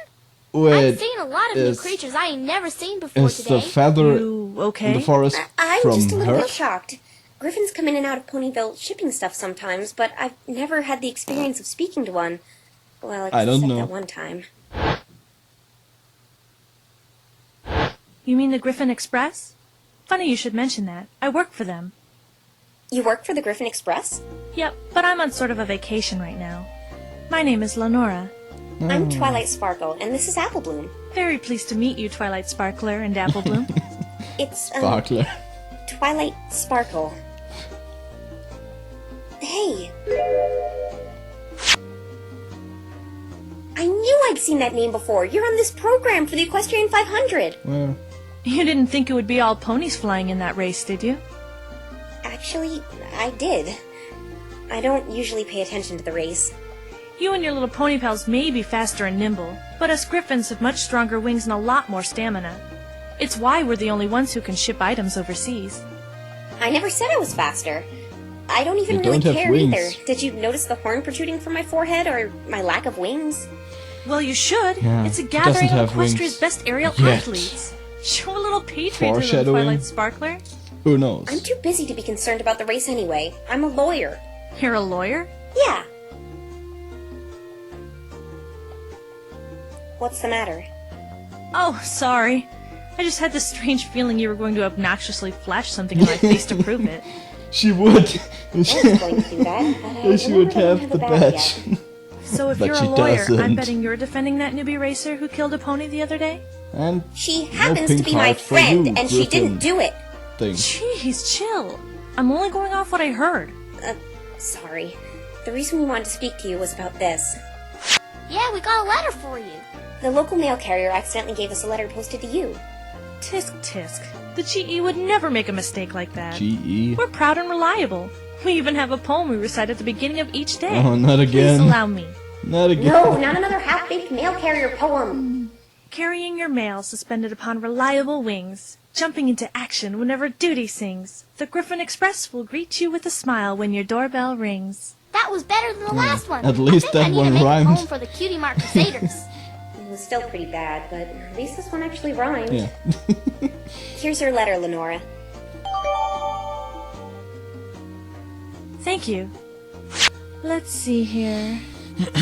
Wait, I've seen a lot of new is- creatures I ain't never seen before is today. the feather You in okay? the forest I'm from just a little her? bit shocked. Griffins come in and out of Ponyville shipping stuff sometimes, but I've never had the experience of speaking to one. Well, I don't except know. that one time. You mean the Griffin Express? Funny you should mention that. I work for them. You work for the Griffin Express? Yep, but I'm on sort of a vacation right now. My name is Lenora. I'm Twilight Sparkle, and this is Apple Bloom. Very pleased to meet you, Twilight Sparkler and Apple Bloom. It's, Sparkler. Twilight Sparkle. Hey! I knew I'd seen that name before. You're on this program for the Equestrian 500. Well, You didn't think it would be all ponies flying in that race, did you? Actually, I did. I don't usually pay attention to the race. You and your little pony pals may be faster and nimble, but us griffins have much stronger wings and a lot more stamina. It's why we're the only ones who can ship items overseas. I never said I was faster. I don't even You really don't have care wings. either. Did you notice the horn protruding from my forehead or my lack of wings? Well, you should. Yeah, It's a it gathering doesn't of have wings Equestria's best aerial yet. athletes. Show a little patriotism, Foreshadowing. Twilight Sparkler. who knows? I'm too busy to be concerned about the race anyway. I'm a lawyer. You're a lawyer? Yeah. What's the matter? Oh, sorry. I just had this strange feeling you were going to obnoxiously flash something in my face to prove it. She would. I was going to do that, but I she remembered would I don't have a the badge badge. yet. So if But you're she a lawyer, I'm doesn't. betting you're defending that newbie racer who killed a pony the other day? And She no happens to pink be my heart for friend, you, and she Griffin didn't do it. thing. Jeez, chill. I'm only going off what I heard. Sorry. The reason we wanted to speak to you was about this. Yeah, we got a letter for you. The local mail carrier accidentally gave us a letter posted to you. Tisk tisk. The GE would never make a mistake like that. GE. We're proud and reliable. We even have a poem we recite at the beginning of each day. Oh, not again. Please allow me. Not again. No, not another half-baked mail carrier poem. Carrying your mail suspended upon reliable wings, jumping into action whenever duty sings. The Griffin Express will greet you with a smile when your doorbell rings. That was better than the last one. At least I think that I need one to make rhymed. a poem for the Cutie Mark Crusaders. It was still pretty bad, but at least this one actually rhymed. Yeah. Here's your letter, Lenora. Thank you. Let's see here.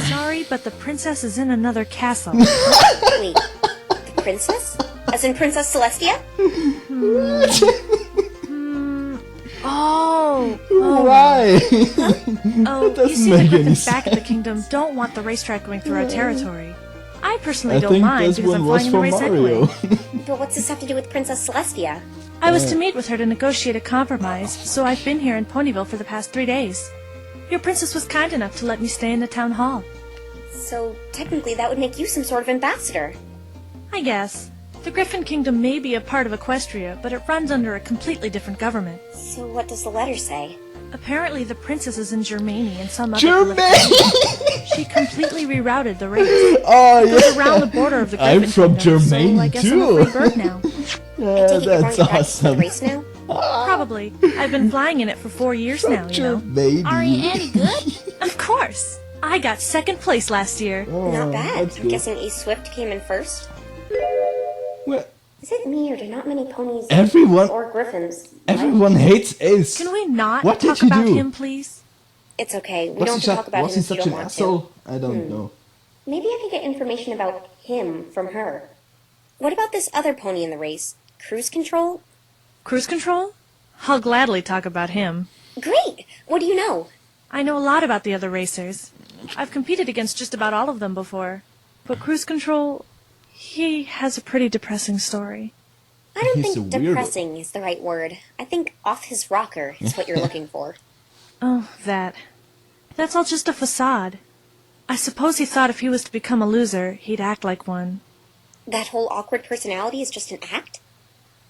Sorry, but the princess is in another castle. Wait, the princess? As in Princess Celestia? Oh. Why? Oh, doesn't you see, the make any Griffins back at the sense. kingdom don't want the racetrack going through our territory. I personally I don't think mind this because one I'm was flying in the for race Mario. anyway. But what's this have to do with Princess Celestia? I was to meet with her to negotiate a compromise, so I've been here in Ponyville for the past 3 days. Your princess was kind enough to let me stay in the town hall. So, technically that would make you some sort of ambassador. I guess. The Griffin Kingdom may be a part of Equestria, but it runs under a completely different government. So what does the letter say? Apparently the princess is in Germany and some other Germany! She completely rerouted the race. Oh, It goes yeah. around the border of the I'm Griffin from Kingdom, Germany so I guess I'm too. a free bird now. Yeah, Take it you're going that's to practice for the awesome. race now? Probably. I've been flying in it for 4 years now, you know. Germany. Are you any good? Of course. I got second place last year. Oh, Not bad. that's I'm good. guessing Ace Swift came in first. Well, Is it me or do not many ponies Everyone- or griffins? everyone hates Ace. Can we not What did talk he about do? him, please? It's okay. We Was don't he, have to talk about was him he if you such don't an want asshole? I don't know. to. Maybe I could get information about him from her. What about this other pony in the race? Cruise Control? Cruise control? I'll gladly talk about him. Great! What do you know? I know a lot about the other racers. I've competed against just about all of them before. But Cruise Control, he has a pretty depressing story. I don't He's think a weirdo. depressing is the right word. I think off his rocker is what you're looking for. Oh, that. That's all just a facade. I suppose he thought if he was to become a loser, he'd act like one. That whole awkward personality is just an act?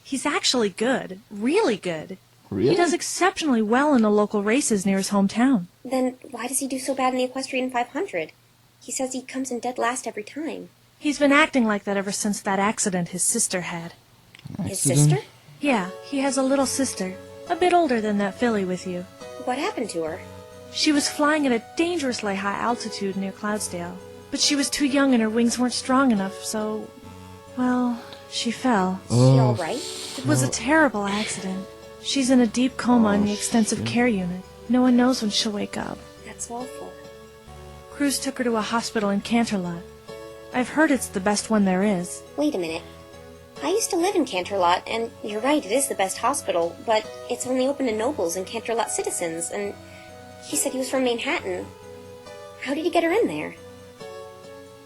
He's actually good. Really good. Really? He does exceptionally well in the local races near his hometown. Then why does he do so bad in the Equestrian 500? He says he comes in dead last every time. He's been acting like that ever since that accident his sister had. His sister? Yeah, he has a little sister. A bit older than that filly with you. What happened to her? She was flying at a dangerously high altitude near Cloudsdale. But she was too young and her wings weren't strong enough, so... Well, she fell. Is she alright? It was a terrible accident. She's in a deep coma in the extensive care unit. No one knows when she'll wake up. That's awful. Cruz took her to a hospital in Canterlot. I've heard it's the best one there is. Wait a minute. I used to live in Canterlot, and you're right, it is the best hospital, but it's only open to nobles and Canterlot citizens, and he said he was from Manhattan. How did he get her in there?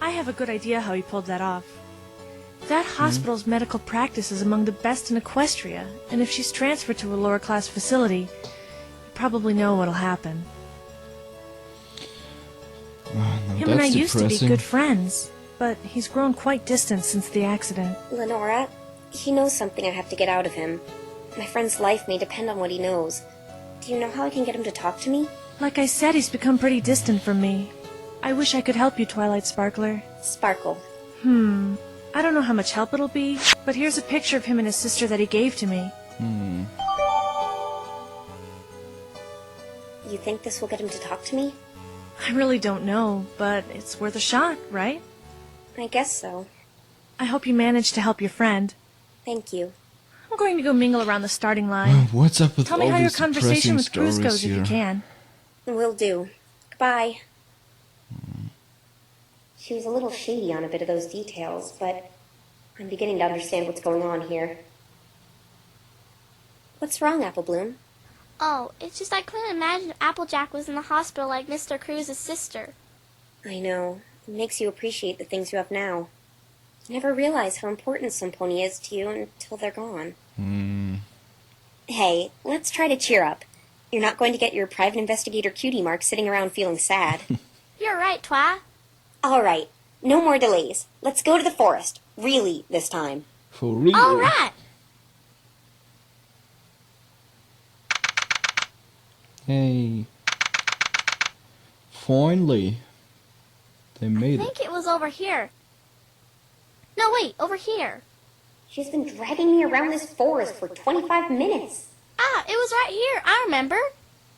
I have a good idea how he pulled that off. That hospital's medical practice is among the best in Equestria, and if she's transferred to a lower-class facility, you probably know what'll happen. Him and I used to be good friends, but he's grown quite distant since the accident. Lenora, he knows something I have to get out of him. My friend's life may depend on what he knows. Do you know how I can get him to talk to me? Like I said, he's become pretty distant from me. I wish I could help you, Twilight Sparkler. Sparkle. I don't know how much help it'll be, but here's a picture of him and his sister that he gave to me. You think this will get him to talk to me? I really don't know, but it's worth a shot, right? I guess so. I hope you manage to help your friend. Thank you. I'm going to go mingle around the starting line. What's up with Tell me all how your these conversation depressing with Cruz stories goes if here? you can. Will do. Goodbye. She was a little shady on a bit of those details, but I'm beginning to understand what's going on here. What's wrong, Apple Bloom? Oh, it's just I couldn't imagine Applejack was in the hospital like Mr. Cruz's sister. I know. It makes you appreciate the things you have now. You never realize how important some pony is to you until they're gone. Hey, let's try to cheer up. You're not going to get your private investigator cutie mark sitting around feeling sad. You're right, Twi. All right, no more delays. Let's go to the forest. Really, this time. For real. All right. Hey. Finally. They I made it. think it was over here. No, wait, over here. She's been dragging me around this forest for 25 minutes. Ah, it was right here. I remember.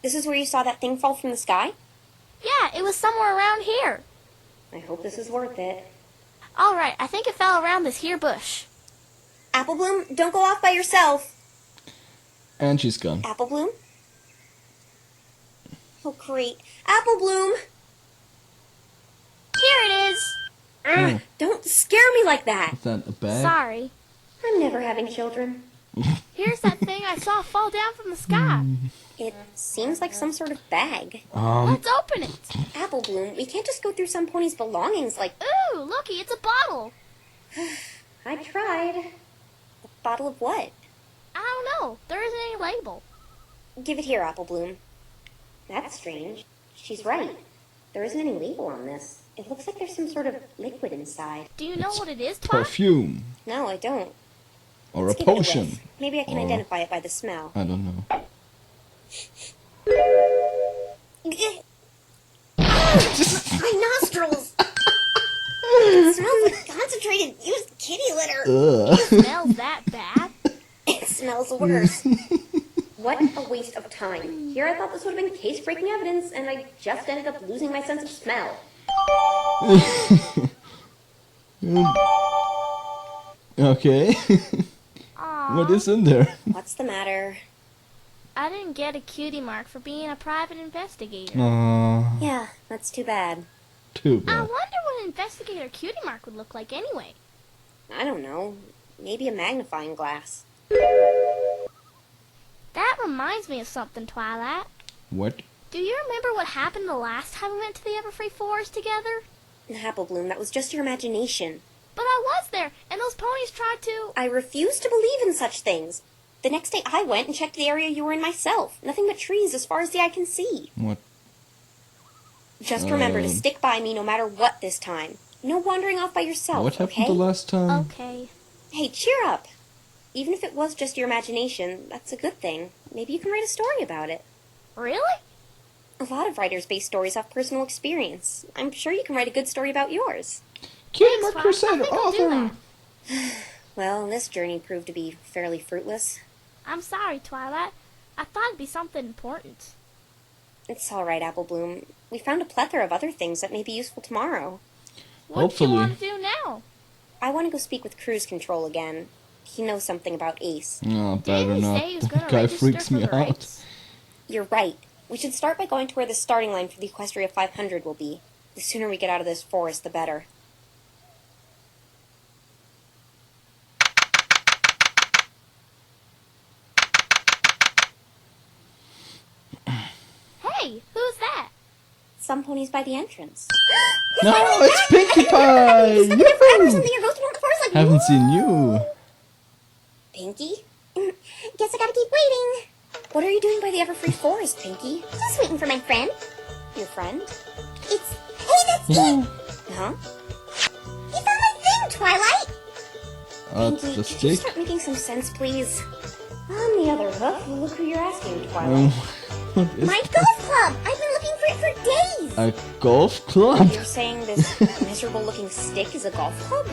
This is where you saw that thing fall from the sky? Yeah, it was somewhere around here. I hope this is worth it. All right, I think it fell around this here bush. Apple Bloom, don't go off by yourself. And she's gone. Apple Bloom? Oh, great. Apple Bloom! Here it is. Ugh, don't scare me like that. Is that a bag? Sorry. I'm never having children. Here's that thing I saw fall down from the sky. It seems like some sort of bag. Let's open it. Apple Bloom, we can't just go through some pony's belongings like... Ooh, looky, it's a bottle. I tried. A bottle of what? I don't know. There isn't any label. Give it here, Apple Bloom. That's strange. She's right. There isn't any label on this. It looks like there's some sort of liquid inside. Do you know what it is, Twi? Perfume. No, I don't. Or Let's a give it potion. whiff. Maybe I can Or- identify it by the smell. I don't know. My nostrils! It smells like concentrated used kitty litter. Ugh. Smells that bad? It smells worse. What a waste of time. Here I thought this would have been case-breaking evidence, and I just ended up losing my sense of smell. Okay. Aw, What is in there? What's the matter? I didn't get a cutie mark for being a private investigator. Aww. Yeah, that's too bad. Too I bad. wonder what an investigator cutie mark would look like anyway. I don't know. Maybe a magnifying glass. That reminds me of something, Twilight. What? Do you remember what happened the last time we went to the Everfree Forest together? Apple Bloom, that was just your imagination. But I was there, and those ponies tried to... I refuse to believe in such things. The next day I went and checked the area you were in myself. Nothing but trees as far as the eye can see. What? Just remember to stick by me no matter what this time. No wandering off by yourself, What happened okay? the last time? Okay. Hey, cheer up. Even if it was just your imagination, that's a good thing. Maybe you can write a story about it. Really? A lot of writers base stories off personal experience. I'm sure you can write a good story about yours. Kid Thanks, Mark Twi. I Crusader think I'll do author. that. Well, this journey proved to be fairly fruitless. I'm sorry, Twilight. I thought it'd be something important. It's all right, Apple Bloom. We found a plethora of other things that may be useful tomorrow. What do Hopefully. you want to do now? I want to go speak with Cruise Control again. He knows something about Ace. Oh, Didn't better he not. say he was That gonna guy register freaks for me the out. race? You're right. We should start by going to where the starting line for the Equestria 500 will be. The sooner we get out of this forest, the better. Hey, who's that? Some ponies by the entrance. No, it's Pinkie Pie! It's been there forever, Yoo-hoo! something your ghost won't force like Haven't seen you. Pinkie? Guess I gotta keep waiting. What are you doing by the Everfree Forest, Pinkie? Just waiting for my friend. Your friend? It's... Hey, that's it! Huh? You found my thing, Twilight! That's Pinkie, the could you stick. start making some sense, please? On the other hoof, look who you're asking, Twilight. What is My golf club! I've been looking for it for days! a golf club? You're saying this miserable-looking stick is a golf club?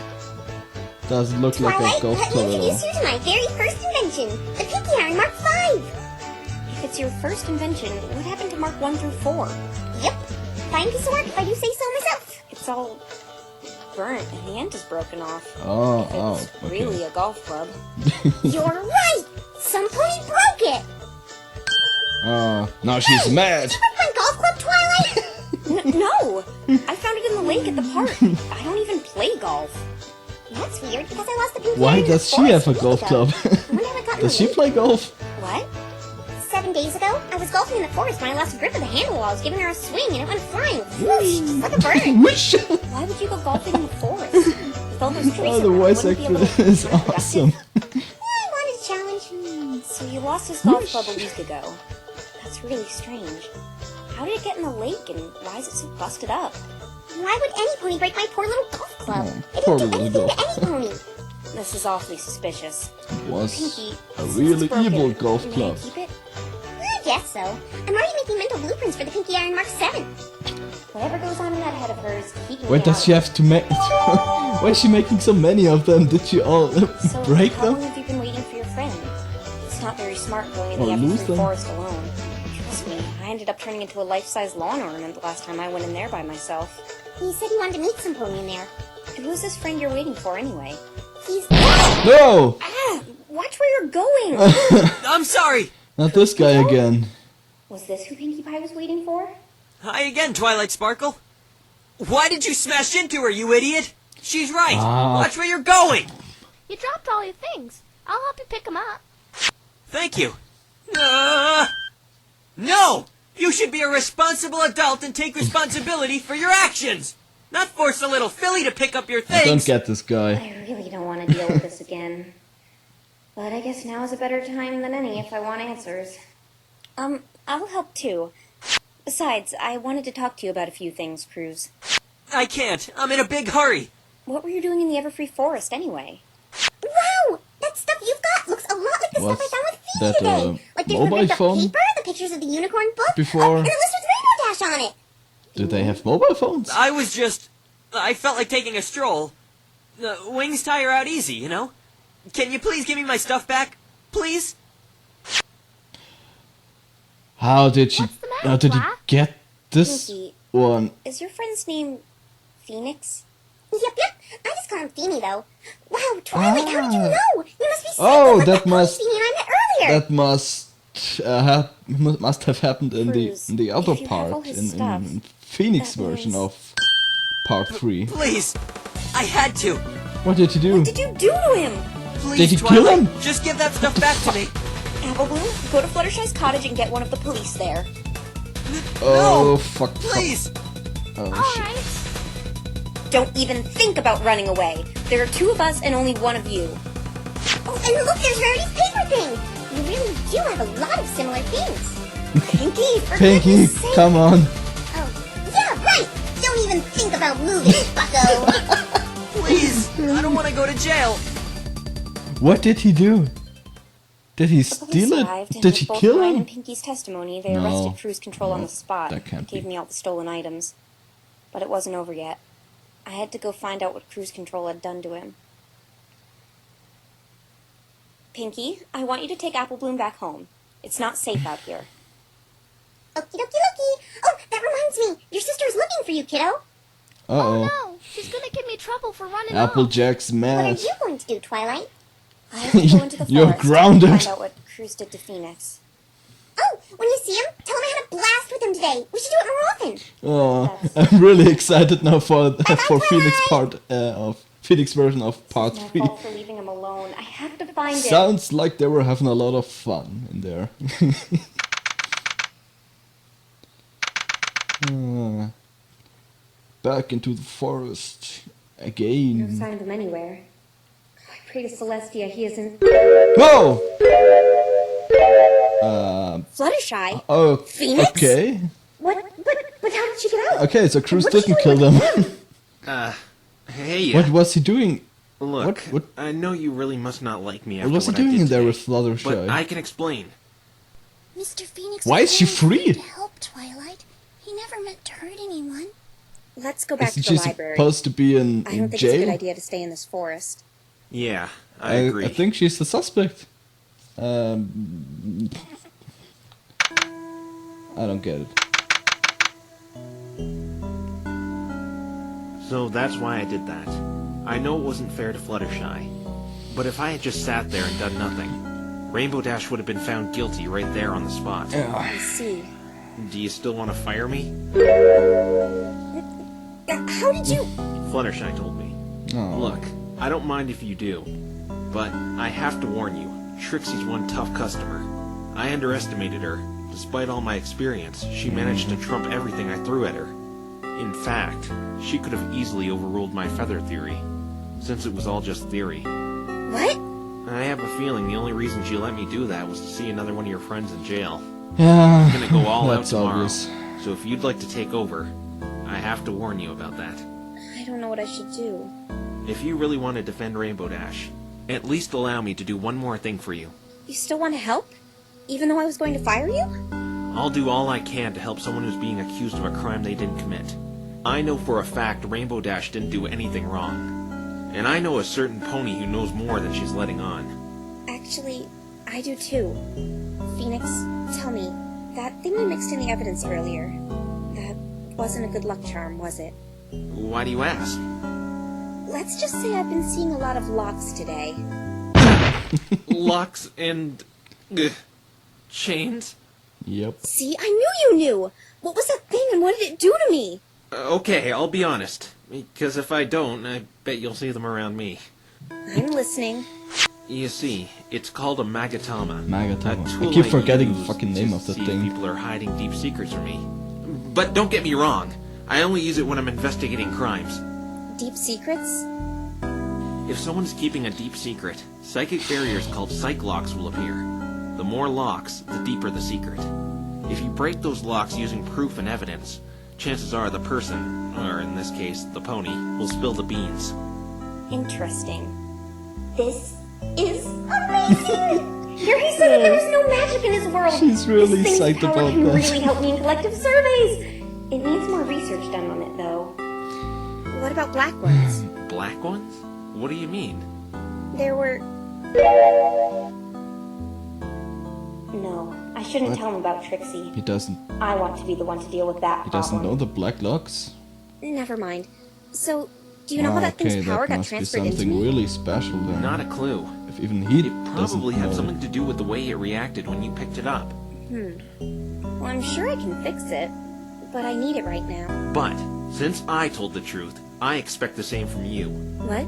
Doesn't look like a Twilight, golf let me club at all. introduce you to my very first invention, the Pinkie Iron Mark V! If it's your first invention, what happened to Mark 1 through 4? Yep. Fine piece of work if I do say so myself. It's all burnt and the end is broken off. Oh, It's okay. really a golf club. You're right! Some pony broke it! Oh, now she's mad. Break my golf club, Twilight! No! I found it in the lake at the park. I don't even play golf. That's weird, because I lost the Pinkie Why Iron in does the she have forest a golf week ago. club? I wonder how it got in Does the she play golf? What? 7 7 days ago? I was golfing in the forest when I lost grip of the handle while I was giving her a swing and it went flying. Whoosh, just like a bird. Whoosh! Why would you go golfing in the forest? With all those trees Oh, the around, voice wouldn't it be a actor little is awesome. I wanted a challenge. So you lost his golf club a week ago. That's really strange. How did it get in the lake and why is it so busted up? Why would any pony break my poor little golf club? Oh, It poor didn't do little anything golf to any pony. This is awfully suspicious. It was Pinky, a since really it's broken, evil golf may I club. keep it? I guess so. I'm already making mental blueprints for the Pinky Iron Mark 7. Whatever goes on in that head of hers, keep me Wait, does out. she have to make... Why is she making so many of them? Did she all So, break how long them? have you been waiting for your friend? It's not very smart going in Or the lose Everfree them? forest alone. Trust me, I ended up turning into a life-size lawn ornament the last time I went in there by myself. He said he wanted to meet some pony in there. Who's this friend you're waiting for anyway? He's... No! Ah! Watch where you're going! I'm sorry! Not this guy again. Was this who Pinkie Pie was waiting for? Hi again, Twilight Sparkle. Why did you smash into her, you idiot? She's right. Watch where you're going. You dropped all your things. I'll help you pick them up. Thank you. No! You should be a responsible adult and take responsibility for your actions! Not force a little filly to pick up your I don't things! get this guy. I really don't want to deal with this again. But I guess now is a better time than any if I want answers. I'll help too. Besides, I wanted to talk to you about a few things, Cruz. I can't. I'm in a big hurry. What were you doing in the Everfree Forest anyway? Wow! That stuff you've got looks a lot like the stuff I found with Fee that, today! Like there's the mobile ripped up phone? paper, the pictures of the unicorn book, Before- and a list with Rainbow Dash on it! Do they have mobile phones? I felt like taking a stroll. Wings tire out easy, you know? Can you please give me my stuff back? Please? How did she... What's the matter, How did he Black? get this Pinky, one? is your friend's name Phoenix? Yep. I just call him Feeny, though. Wow, Twilight, how did you know? You must be sick Oh, like that pony must... Feeny and I met earlier! That must have happened in Cruz, the other if you have all part, his in stuff, Phoenix that version means- of part 3. Please! I had to! What did you do? What did you do to him? Please, Did he Twilight, kill him? just give that stuff back to me! Apple Bloom, go to Fluttershy's cottage and get one of the police there. Oh, No! fuck. Please! Oh, All shit. right. Don't even think about running away. There are 2 of us and only 1 of you. Oh, and look, there's Rarity's paper thing! You really do have a lot of similar things. Pinky, for Pinky, goodness sake. come on. Oh, yeah, right! Don't even think about moving, bucko! Please! I don't want to go to jail! What did he do? Did he Police steal arrived, it? and Did with he both kill mine him? and Pinky's testimony, they No. arrested cruise control on No, the spot. that can't Gave be. me all the stolen items. But it wasn't over yet. I had to go find out what cruise control had done to him. Pinky, I want you to take Apple Bloom back home. It's not safe out here. Okie dokie dokie! Oh, that reminds me! Your sister is looking for you, kiddo! Uh-oh. No, she's gonna give me trouble for running Applejack's What are mad. you going to do, Twilight? I have to go into the You're forest grounded. and find out what Cruz did to Phoenix. Oh, when you see him, tell him I had a blast with him today. We should do it more often. Oh, I'm really excited now for Phoenix part of Phoenix version of part It's my 3. fault for leaving him alone. I have to find him. Sounds like they were having a lot of fun in there. Back into the forest No again. sign of him anywhere. I pray to Celestia he isn't. Whoa! Fluttershy? Oh, Phoenix? okay. What? But how did she get out? Okay, so Cruz What did didn't you kill do them. with him? Hey, What was he doing? look, what- I know you really must not like me What after was he what I doing did in there today, with Fluttershy? but I can explain. Mr. Phoenix Why is she was very free? willing to help Twilight. He never meant to hurt anyone. Let's go back Isn't to the she library. supposed to be in I don't think jail? it's a good idea to stay in this forest. Yeah, I agree. I think she's the suspect. I don't get it. So that's why I did that. I know it wasn't fair to Fluttershy, but if I had just sat there and done nothing, Rainbow Dash would have been found guilty right there on the spot. I see. Do you still want to fire me? How did you... Fluttershy told me. Oh. Look, I don't mind if you do, but I have to warn you, Trixie's one tough customer. I underestimated her. Despite all my experience, she managed to trump everything I threw at her. In fact, she could have easily overruled my feather theory, since it was all just theory. What? I have a feeling the only reason she let me do that was to see another one of your friends in jail. Yeah, I'm gonna go all out that's tomorrow, obvious. so if you'd like to take over, I have to warn you about that. I don't know what I should do. If you really want to defend Rainbow Dash, at least allow me to do one more thing for you. You still want to help? Even though I was going to fire you? I'll do all I can to help someone who's being accused of a crime they didn't commit. I know for a fact Rainbow Dash didn't do anything wrong. And I know a certain pony who knows more than she's letting on. Actually, I do too. Phoenix, tell me, that thing you mixed in the evidence earlier, that wasn't a good luck charm, was it? Why do you ask? Let's just say I've been seeing a lot of locks today. Locks and... chains? Yep. See, I knew you knew! What was that thing and what did it do to me? Okay, I'll be honest. Because if I don't, I bet you'll see them around me. I'm listening. You see, it's called a magatama. Magatama. A tool I keep forgetting the use fucking name to of the see if thing. people are hiding deep secrets from me. But don't get me wrong. I only use it when I'm investigating crimes. Deep secrets? If someone's keeping a deep secret, psychic barriers called psych locks will appear. The more locks, the deeper the secret. If you break those locks using proof and evidence, chances are the person, or in this case, the pony, will spill the beans. Interesting. This is amazing! Here he said that there was no magic in his world. She's really this thing's psyched power about can that. really help me in collective surveys. It needs more research done on it, though. What about black ones? Black ones? What do you mean? There were... No, I shouldn't tell him about Trixie. He doesn't. I want to be the one to deal with that He doesn't problem. know the black locks. Never mind. So, do you know how that thing's power that got must be transferred into something me? really special then. Not a clue. If even he It doesn't probably had know. something to do with the way it reacted when you picked it up. Well, I'm sure I can fix it, but I need it right now. But, since I told the truth, I expect the same from you. What?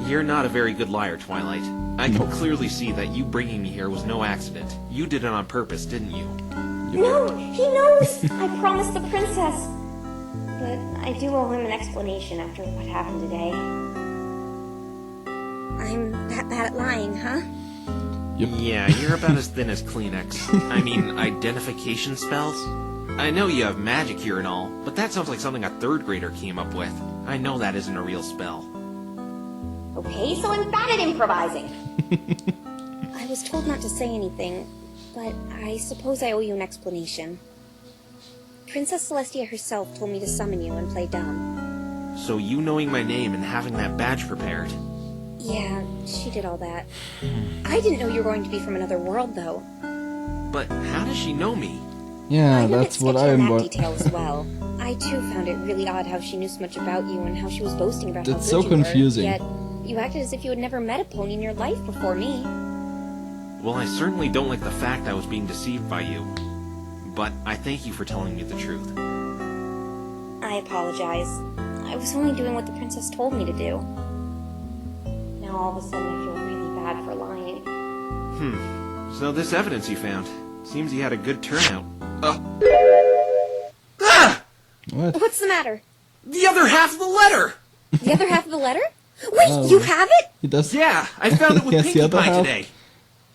You're not a very good liar, Twilight. I can clearly see that you bringing me here was no accident. You did it on purpose, didn't you? No, he knows! I promised the princess. But I do owe him an explanation after what happened today. I'm that bad at lying, huh? Yep. Yeah, you're about as thin as Kleenex. I mean, identification spells? I know you have magic here and all, but that sounds like something a third grader came up with. I know that isn't a real spell. Okay, so I'm bad at improvising. I was told not to say anything, but I suppose I owe you an explanation. Princess Celestia herself told me to summon you and play dumb. So you knowing my name and having that badge prepared. Yeah, she did all that. I didn't know you were going to be from another world, though. But how does she know me? Yeah, I'm a bit that's what sketchy on I'm... that detail as well. I too found it really odd how she knew so much about you and how she was boasting about That's how so good you confusing. were, yet you acted as if you had never met a pony in your life before me. Well, I certainly don't like the fact I was being deceived by you. But I thank you for telling me the truth. I apologize. I was only doing what the princess told me to do. Now all of a sudden I feel really bad for lying. So this evidence you found, seems you had a good turnout. What? What's the matter? The other half of the letter! The other half of the letter? Wait, you have it? He does... Yeah, I found it with Yes, the Pinkie other Pie half. today.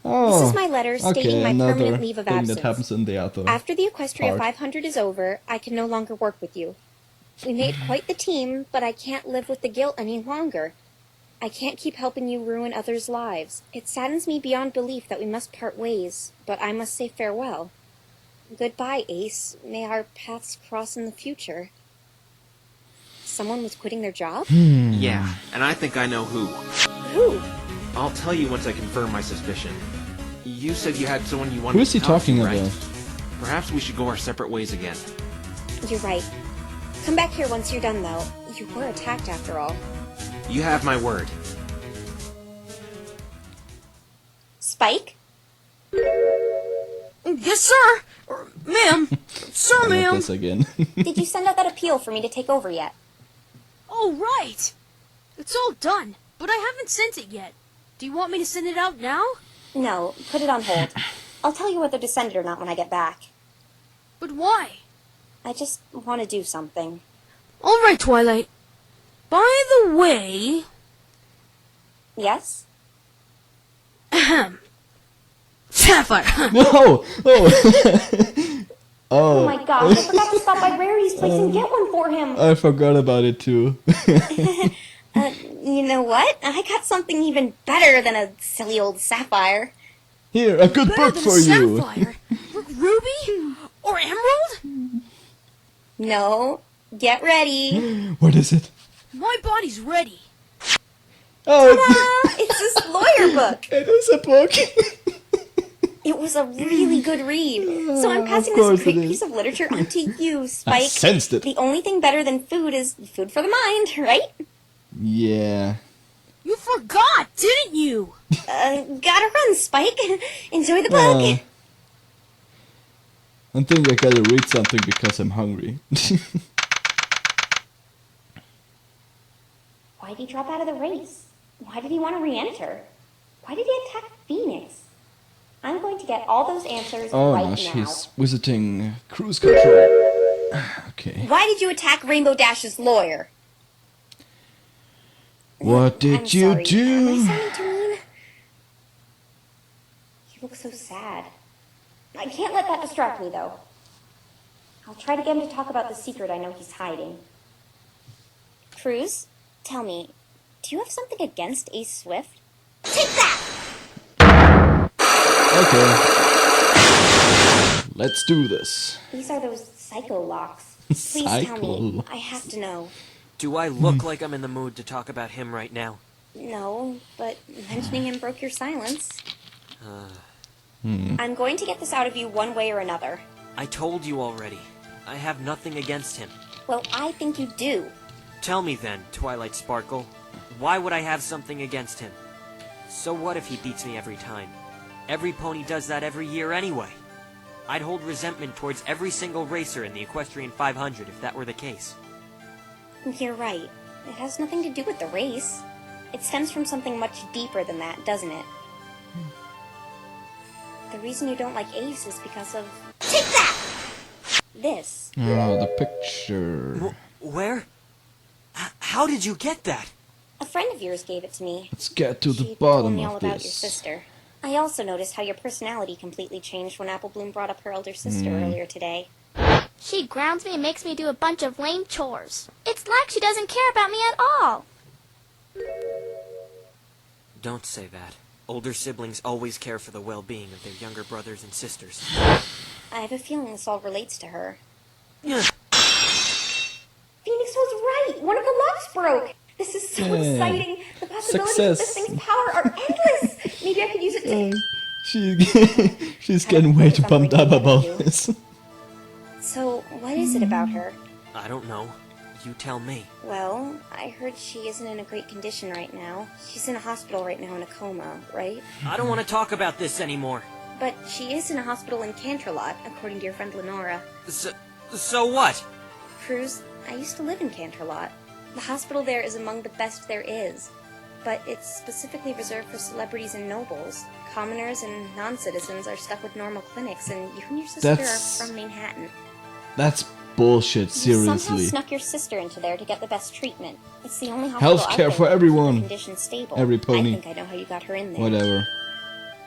Oh. This is my letter stating my another permanent leave of thing absence. that happens in the other After the Equestria part. 500 is over, I can no longer work with you. We made quite the team, but I can't live with the guilt any longer. I can't keep helping you ruin others' lives. It saddens me beyond belief that we must part ways, but I must say farewell. Goodbye, Ace. May our paths cross in the future. Someone was quitting their job? Yeah, and I think I know who. Who? I'll tell you once I confirm my suspicion. You said you had someone you wanted Who is to he talk to, talking right? about? Perhaps we should go our separate ways again. You're right. Come back here once you're done, though. You were attacked after all. You have my word. Spike? Yes, sir! Ma'am! Sir, I love ma'am! this again. Did you send out that appeal for me to take over yet? Oh, right! It's all done, but I haven't sent it yet. Do you want me to send it out now? No, put it on hold. I'll tell you whether to send it or not when I get back. But why? I just want to do something. All right, Twilight. By the way... Yes? Ahem. Sapphire! No! Oh! Oh my gosh, I forgot to stop by Rarity's place and get one for him. I forgot about it too. You know what? I got something even better than a silly old sapphire. Here, a good Better book than for a you. sapphire? Ruby? Or emerald? No, get ready. What is it? My body's ready. Oh, It's this lawyer book. it is a book. It was a really good read. So I'm passing Of course this great it is. piece of literature on to you, Spike. I sensed it. The only thing better than food is food for the mind, right? Yeah. You forgot, didn't you? Gotta run, Spike. Enjoy the book. I think I gotta read something because I'm hungry. Why did he drop out of the race? Why did he want to re-enter? Why did he attack Phoenix? I'm going to get all those answers Oh right no, now. she's visiting cruise control. Okay. Why did you attack Rainbow Dash's lawyer? What did I'm you sorry. do? Am I sounding too mean? He looks so sad. I can't let that distract me, though. I'll try to get him to talk about the secret I know he's hiding. Cruz, tell me, do you have something against Ace Swift? Take that! Okay. Let's do this. These are those psycho locks. Please tell Psycho me. locks. I have to know. Do I look like I'm in the mood to talk about him right now? No, but mentioning him broke your silence. I'm going to get this out of you one way or another. I told you already. I have nothing against him. Well, I think you do. Tell me then, Twilight Sparkle, why would I have something against him? So what if he beats me every time? Every pony does that every year anyway. I'd hold resentment towards every single racer in the Equestrian 500 if that were the case. You're right. It has nothing to do with the race. It stems from something much deeper than that, doesn't it? The reason you don't like Ace is because of... Take that! This. Oh, the picture. Where? How did you get that? A friend of yours gave it to me. Let's get to the She told bottom me all of about your this. sister. I also noticed how your personality completely changed when Apple Bloom brought up her elder sister earlier today. She grounds me and makes me do a bunch of lame chores. It's like she doesn't care about me at all. Don't say that. Older siblings always care for the well-being of their younger brothers and sisters. I have a feeling this all relates to her. Yeah. Phoenix was right! One of the locks broke! This is so exciting! The possibilities of this thing's power are endless! Maybe I could use it to... She's getting way too pumped up about this. So, what is it about her? I don't know. You tell me. Well, I heard she isn't in a great condition right now. She's in a hospital right now in a coma, right? I don't want to talk about this anymore. But she is in a hospital in Canterlot, according to your friend Lenora. So what? Cruz, I used to live in Canterlot. The hospital there is among the best there is. But it's specifically reserved for celebrities and nobles. Commoners and non-citizens are stuck with normal clinics, and you and your sister are from Manhattan. That's bullshit, You somehow seriously. snuck your sister into there to get the best treatment. It's the only hospital out there Healthcare for that keeps the everyone. condition stable. Every pony. I think I know how you got her in there. Whatever.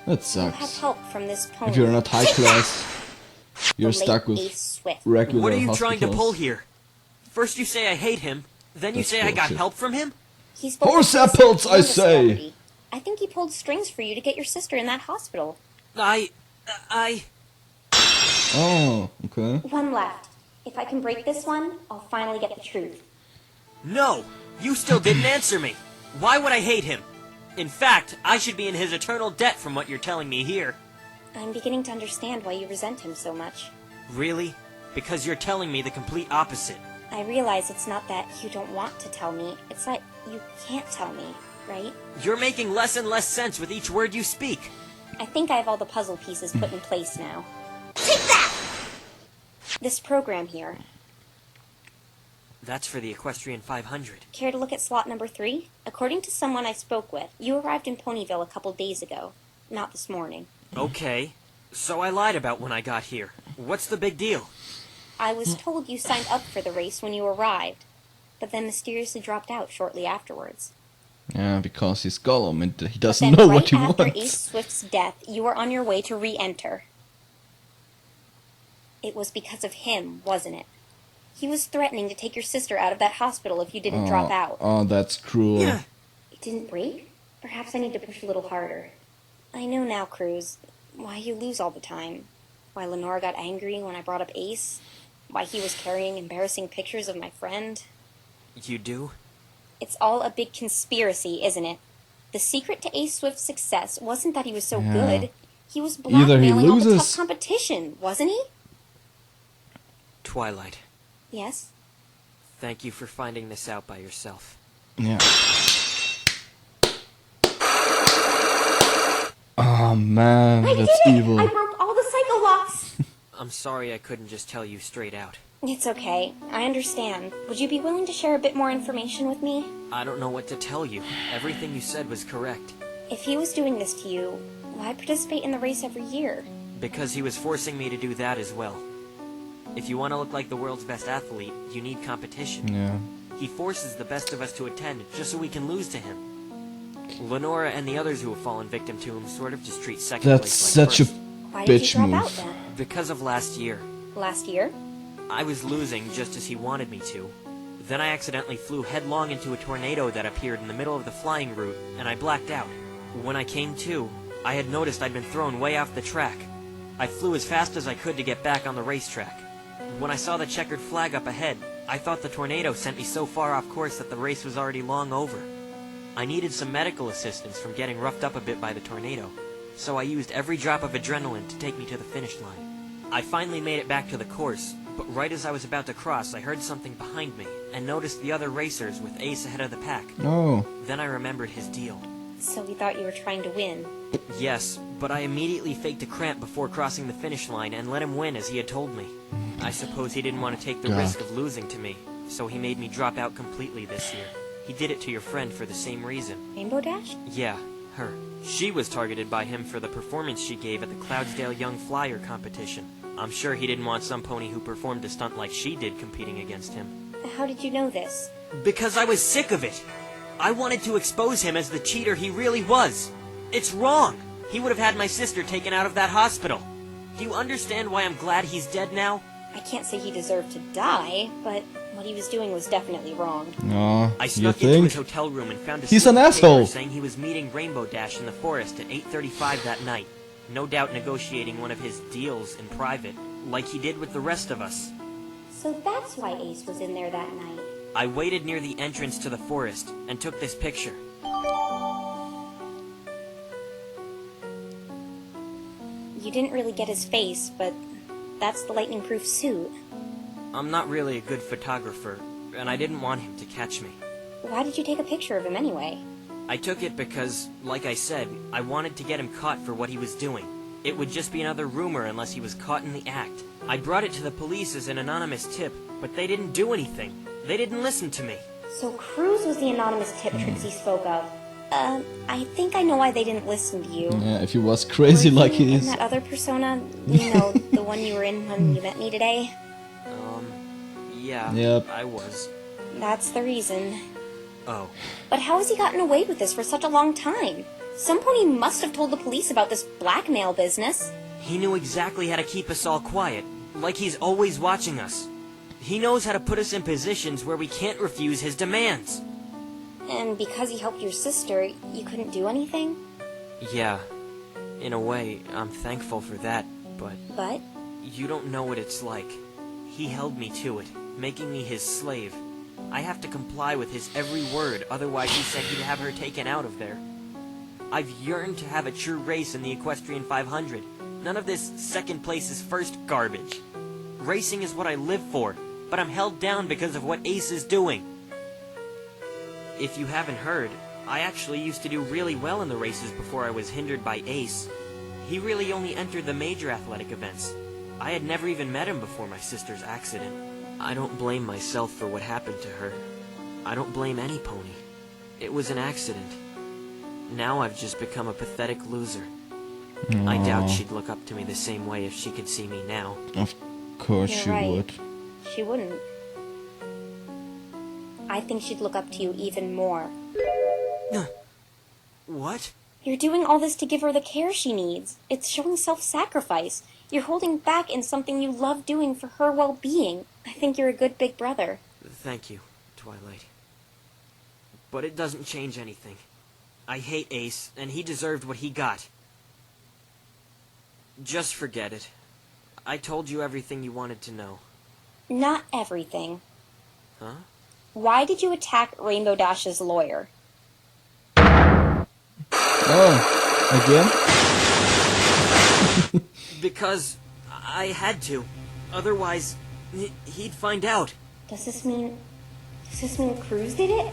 That You have sucks. help from this pony. If you're not high class, you're The late stuck with Ace Swift. regular What are you hospitals. trying to pull here? First you say I hate him, then you That's say I got bullshit. help from him? He's both Horse a citizen apples, I and a say. celebrity. I think he pulled strings for you to get your sister in that hospital. I... Oh, okay. One left. If I can break this one, I'll finally get the truth. No! You still didn't answer me! Why would I hate him? In fact, I should be in his eternal debt from what you're telling me here. I'm beginning to understand why you resent him so much. Really? Because you're telling me the complete opposite. I realize it's not that you don't want to tell me, it's that you can't tell me, right? You're making less and less sense with each word you speak. I think I have all the puzzle pieces put in place now. Take that! This program here. That's for the Equestrian 500. Care to look at slot number 3? According to someone I spoke with, you arrived in Ponyville a couple days ago. Not this morning. Okay. So I lied about when I got here. What's the big deal? I was told you signed up for the race when you arrived, but then mysteriously dropped out shortly afterwards. Yeah, because he's Gollum and he doesn't Then know right what he after wants. Ace Swift's death, you were on your way to re-enter. It was because of him, wasn't it? He was threatening to take your sister out of that hospital if you didn't drop out. Oh, that's cruel. It didn't break? Perhaps I need to push a little harder. I know now, Cruz, why you lose all the time. Why Lenora got angry when I brought up Ace. Why he was carrying embarrassing pictures of my friend. You do? It's all a big conspiracy, isn't it? The secret to Ace Swift's success wasn't that he was so good. He was Either he blackmailing all the tough loses- competition, wasn't he? Twilight, Yes? thank you for finding this out by yourself. Yeah. Oh man, I that's did it! evil. I broke all the psycho locks! I'm sorry I couldn't just tell you straight out. It's okay. I understand. Would you be willing to share a bit more information with me? I don't know what to tell you. Everything you said was correct. If he was doing this to you, why participate in the race every year? Because he was forcing me to do that as well. If you want to look like the world's best athlete, you need competition. Yeah. He forces the best of us to attend just so we can lose to him. Lenora and the others who have fallen victim to him sort of just treat second That's place like such a first. Why did you bitch drop move. out then? Because of last year. Last year? I was losing just as he wanted me to. Then I accidentally flew headlong into a tornado that appeared in the middle of the flying route, and I blacked out. When I came to, I had noticed I'd been thrown way off the track. I flew as fast as I could to get back on the racetrack. When I saw the checkered flag up ahead, I thought the tornado sent me so far off course that the race was already long over. I needed some medical assistance from getting roughed up a bit by the tornado, so I used every drop of adrenaline to take me to the finish line. I finally made it back to the course, but right as I was about to cross, I heard something behind me, and noticed the other racers with Ace ahead of the pack. Oh. Then I remembered his deal. So we thought you were trying to win. Yes, but I immediately faked a cramp before crossing the finish line and let him win as he had told me. I suppose he didn't want to take the God. risk of losing to me, so he made me drop out completely this year. He did it to your friend for the same reason. Rainbow Dash? Yeah, her. She was targeted by him for the performance she gave at the Cloudsdale Young Flyer competition. I'm sure he didn't want some pony who performed a stunt like she did competing against him. How did you know this? Because I was sick of it. I wanted to expose him as the cheater he really was. It's wrong. He would have had my sister taken out of that hospital. Do you understand why I'm glad he's dead now? I can't say he deserved to die, but what he was doing was definitely wrong. Aw, I you snuck into think? his hotel room and found a He's slip an of paper asshole. saying he was meeting Rainbow Dash in the forest at 8:35 that night. No doubt negotiating one of his deals in private, like he did with the rest of us. So that's why Ace was in there that night. I waited near the entrance to the forest and took this picture. You didn't really get his face, but that's the lightning-proof suit. I'm not really a good photographer, and I didn't want him to catch me. Why did you take a picture of him anyway? I took it because, like I said, I wanted to get him caught for what he was doing. It would just be another rumor unless he was caught in the act. I brought it to the police as an anonymous tip, but they didn't do anything. They didn't listen to me. So Cruz was the anonymous tip Trixie spoke of. I think I know why they didn't listen to you. Yeah, if he was crazy like he And is. that other persona, you know, the one you were in when you met me today? Yeah, Yep. I was. That's the reason. Oh. But how has he gotten away with this for such a long time? Some pony must have told the police about this blackmail business. He knew exactly how to keep us all quiet, like he's always watching us. He knows how to put us in positions where we can't refuse his demands. And because he helped your sister, you couldn't do anything? Yeah, in a way, I'm thankful for that, but... But? You don't know what it's like. He held me to it, making me his slave. I have to comply with his every word, otherwise he said he'd have her taken out of there. I've yearned to have a true race in the Equestrian 500. None of this second place is first garbage. Racing is what I live for, but I'm held down because of what Ace is doing. If you haven't heard, I actually used to do really well in the races before I was hindered by Ace. He really only entered the major athletic events. I had never even met him before my sister's accident. I don't blame myself for what happened to her. I don't blame any pony. It was an accident. Now I've just become a pathetic loser. I doubt Aw. she'd look up to me the same way if she could see me now. Of course You're she right. would. She wouldn't. I think she'd look up to you even more. What? You're doing all this to give her the care she needs. It's showing self-sacrifice. You're holding back in something you love doing for her well-being. I think you're a good big brother. Thank you, Twilight. But it doesn't change anything. I hate Ace, and he deserved what he got. Just forget it. I told you everything you wanted to know. Not everything. Huh? Why did you attack Rainbow Dash's lawyer? Oh, again? Because I had to. Otherwise, he'd find out. Does this mean Cruz did it?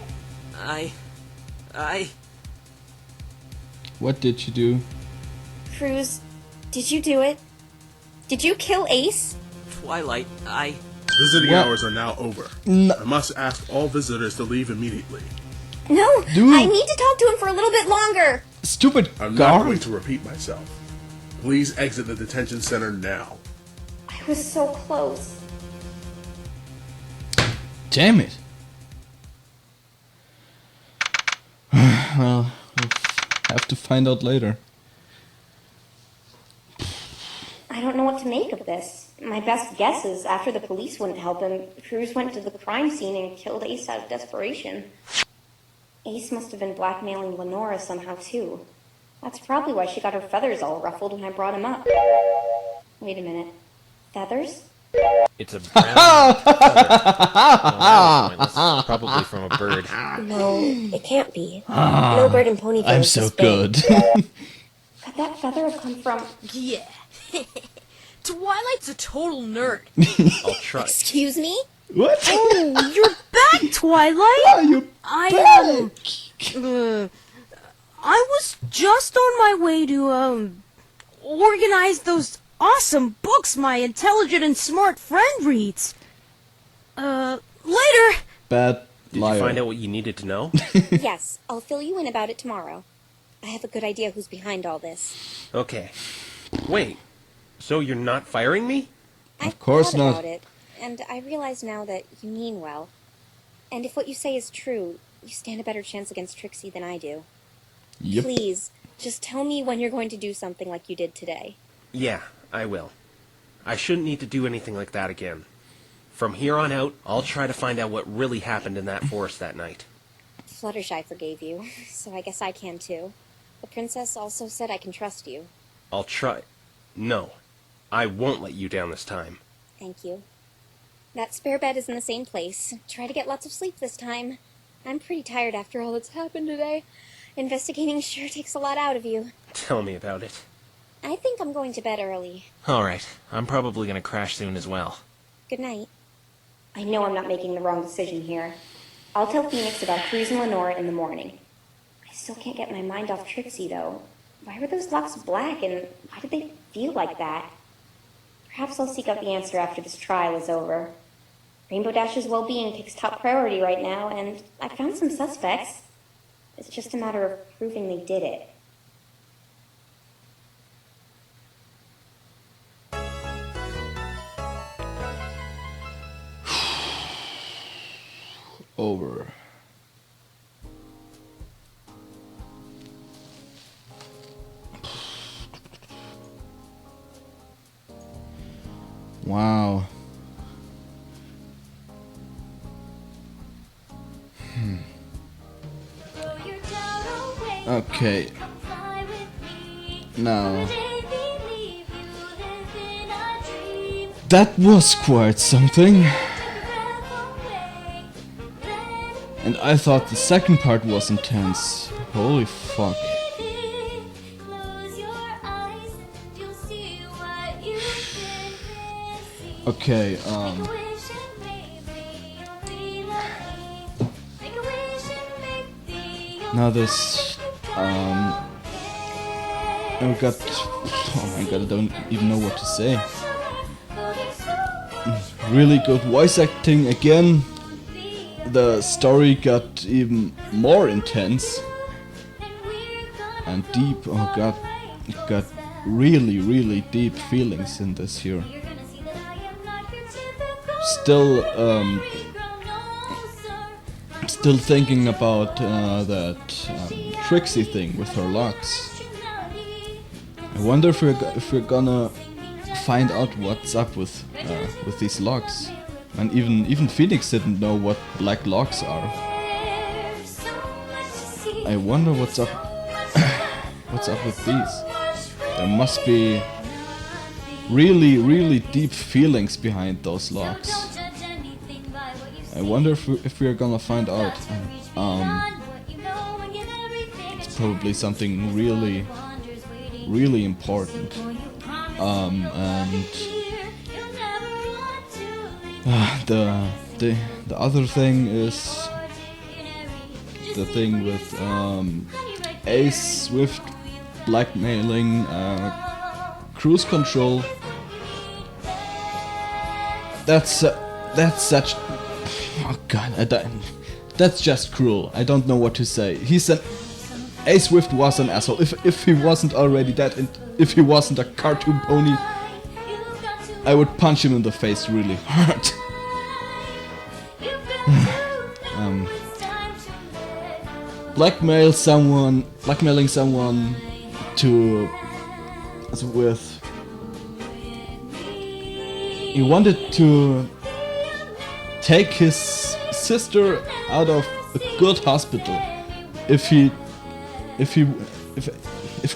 What did you do? Cruz, did you do it? Did you kill Ace? Twilight, Visiting What? hours are now over. No. I must ask all visitors to leave immediately. No, Dude. I need to talk to him for a little bit longer. Stupid I'm not going guard. to repeat myself. Please exit the detention center now. I was so close. Damn it. Well, we'll have to find out later. I don't know what to make of this. My best guess is after the police wouldn't help him, Cruz went to the crime scene and killed Ace out of desperation. Ace must have been blackmailing Lenora somehow too. That's probably why she got her feathers all ruffled when I brought him up. Wait a minute. Feathers? It's a brown feather. Oh, that was pointless. Probably from a bird. No, it can't be. No bird and pony I'm feathers so this big. good. Could that feather have come from... Yeah. Twilight's a total nerd. I'll try. Excuse me? What? Oh, you're back, Twilight. Are you I was just on my way to organize those awesome books my intelligent and smart friend reads. Later. bad Did liar? you find out what you needed to know? Yes, I'll fill you in about it tomorrow. I have a good idea who's behind all this. Okay. Wait. So you're not firing me? Of course thought not. about it, and I realize now that you mean well. And if what you say is true, you stand a better chance against Trixie than I do. Yep. Please, just tell me when you're going to do something like you did today. Yeah, I will. I shouldn't need to do anything like that again. From here on out, I'll try to find out what really happened in that forest that night. Fluttershy forgave you, so I guess I can too. The princess also said I can trust you. I'll try. No. I won't let you down this time. Thank you. That spare bed is in the same place. Try to get lots of sleep this time. I'm pretty tired after all that's happened today. Investigating sure takes a lot out of you. Tell me about it. I think I'm going to bed early. Alright, I'm probably gonna crash soon as well. Good night. I know I'm not making the wrong decision here. I'll tell Phoenix about Cruz and Lenora in the morning. I still can't get my mind off Trixie, though. Why were those locks black, and why did they feel like that? Perhaps I'll seek out the answer after this trial is over. Rainbow Dash's well-being takes top priority right now, and I found some suspects. It's just a matter of proving they did it. Over. Wow. Okay. Now. That was quite something. And I thought the second part was intense. Holy fuck. Okay, now this, I got, oh my god, I don't even know what to say. Really good voice acting again. The story got even more intense and deep. Oh god, it got really deep feelings in this here. Still, still thinking about that Trixie thing with her locks. I wonder if we're gonna find out what's up with these locks. And even Phoenix didn't know what black locks are. I wonder what's up what's up with these. There must be really deep feelings behind those locks. I wonder if we're gonna find out. It's probably something really important. And the other thing is the thing with Ace Swift blackmailing cruise control. That's such. Oh god, that's just cruel. I don't know what to say. Ace Swift was an asshole. If he wasn't already dead, and if he wasn't a cartoon pony, I would punch him in the face really hard. Blackmailing someone he wanted to take his sister out of a good hospital. If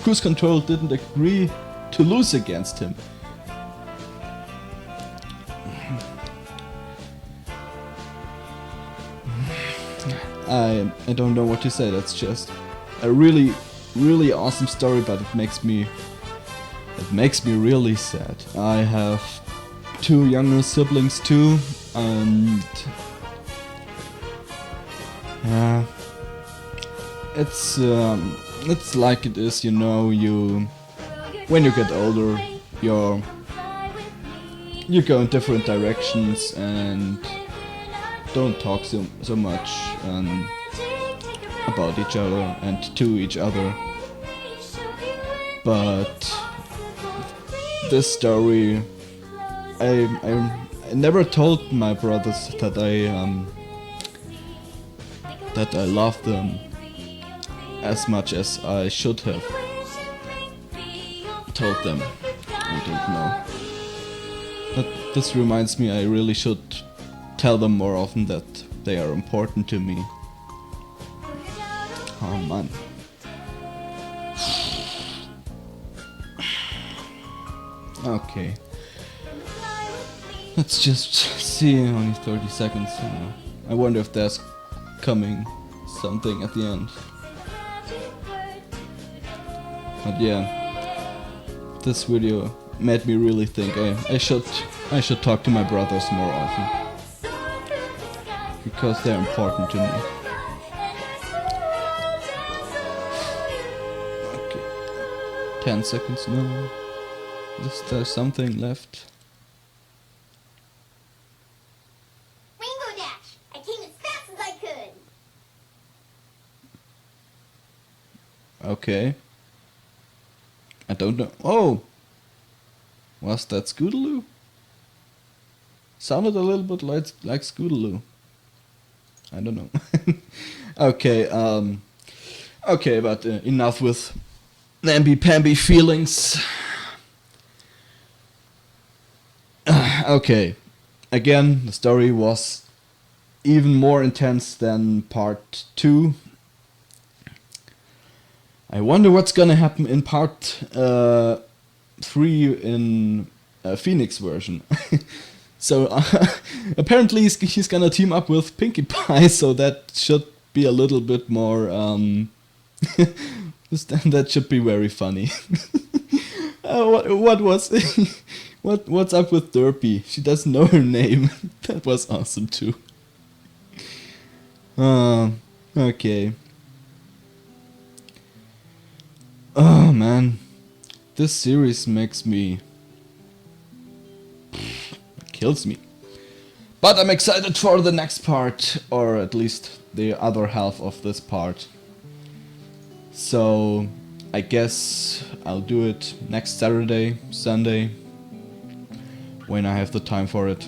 cruise control didn't agree to lose against him. I don't know what to say. That's just a really awesome story, but it makes me really sad. I have 2 younger siblings too, and it's like it is, you know. When you get older, you go in different directions and don't talk so much about each other and to each other. But this story, I never told my brothers that I love them as much as I should have told them. I don't know. But this reminds me, I really should tell them more often that they are important to me. Oh man. Okay. Let's just see, only 30 seconds. I wonder if there's coming something at the end. But yeah, this video made me really think I should talk to my brothers more often, because they're important to me. Okay, 10 seconds now. Is there something left? Rainbow Dash! I came as fast as I could! Okay. I don't know. Oh! Was that Scootaloo? Sounded a little bit like Scootaloo. I don't know. Okay, okay, but enough with namby-pamby feelings. Okay, again, the story was even more intense than part 2. I wonder what's gonna happen in part 3 in Phoenix version. So apparently he's gonna team up with Pinkie Pie, so that should be a little bit more that should be very funny. What was what's up with Derpy? She doesn't know her name. That was awesome too. Okay. Oh man, this series makes me kills me. But I'm excited for the next part, or at least the other half of this part. So I guess I'll do it next Saturday, Sunday, when I have the time for it.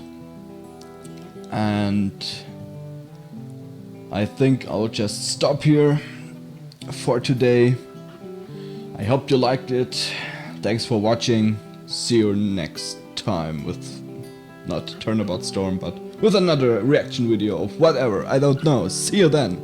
And I think I'll just stop here for today. I hope you liked it. Thanks for watching. See you next time with not Turnabout Storm, but with another reaction video of whatever. I don't know. See you then.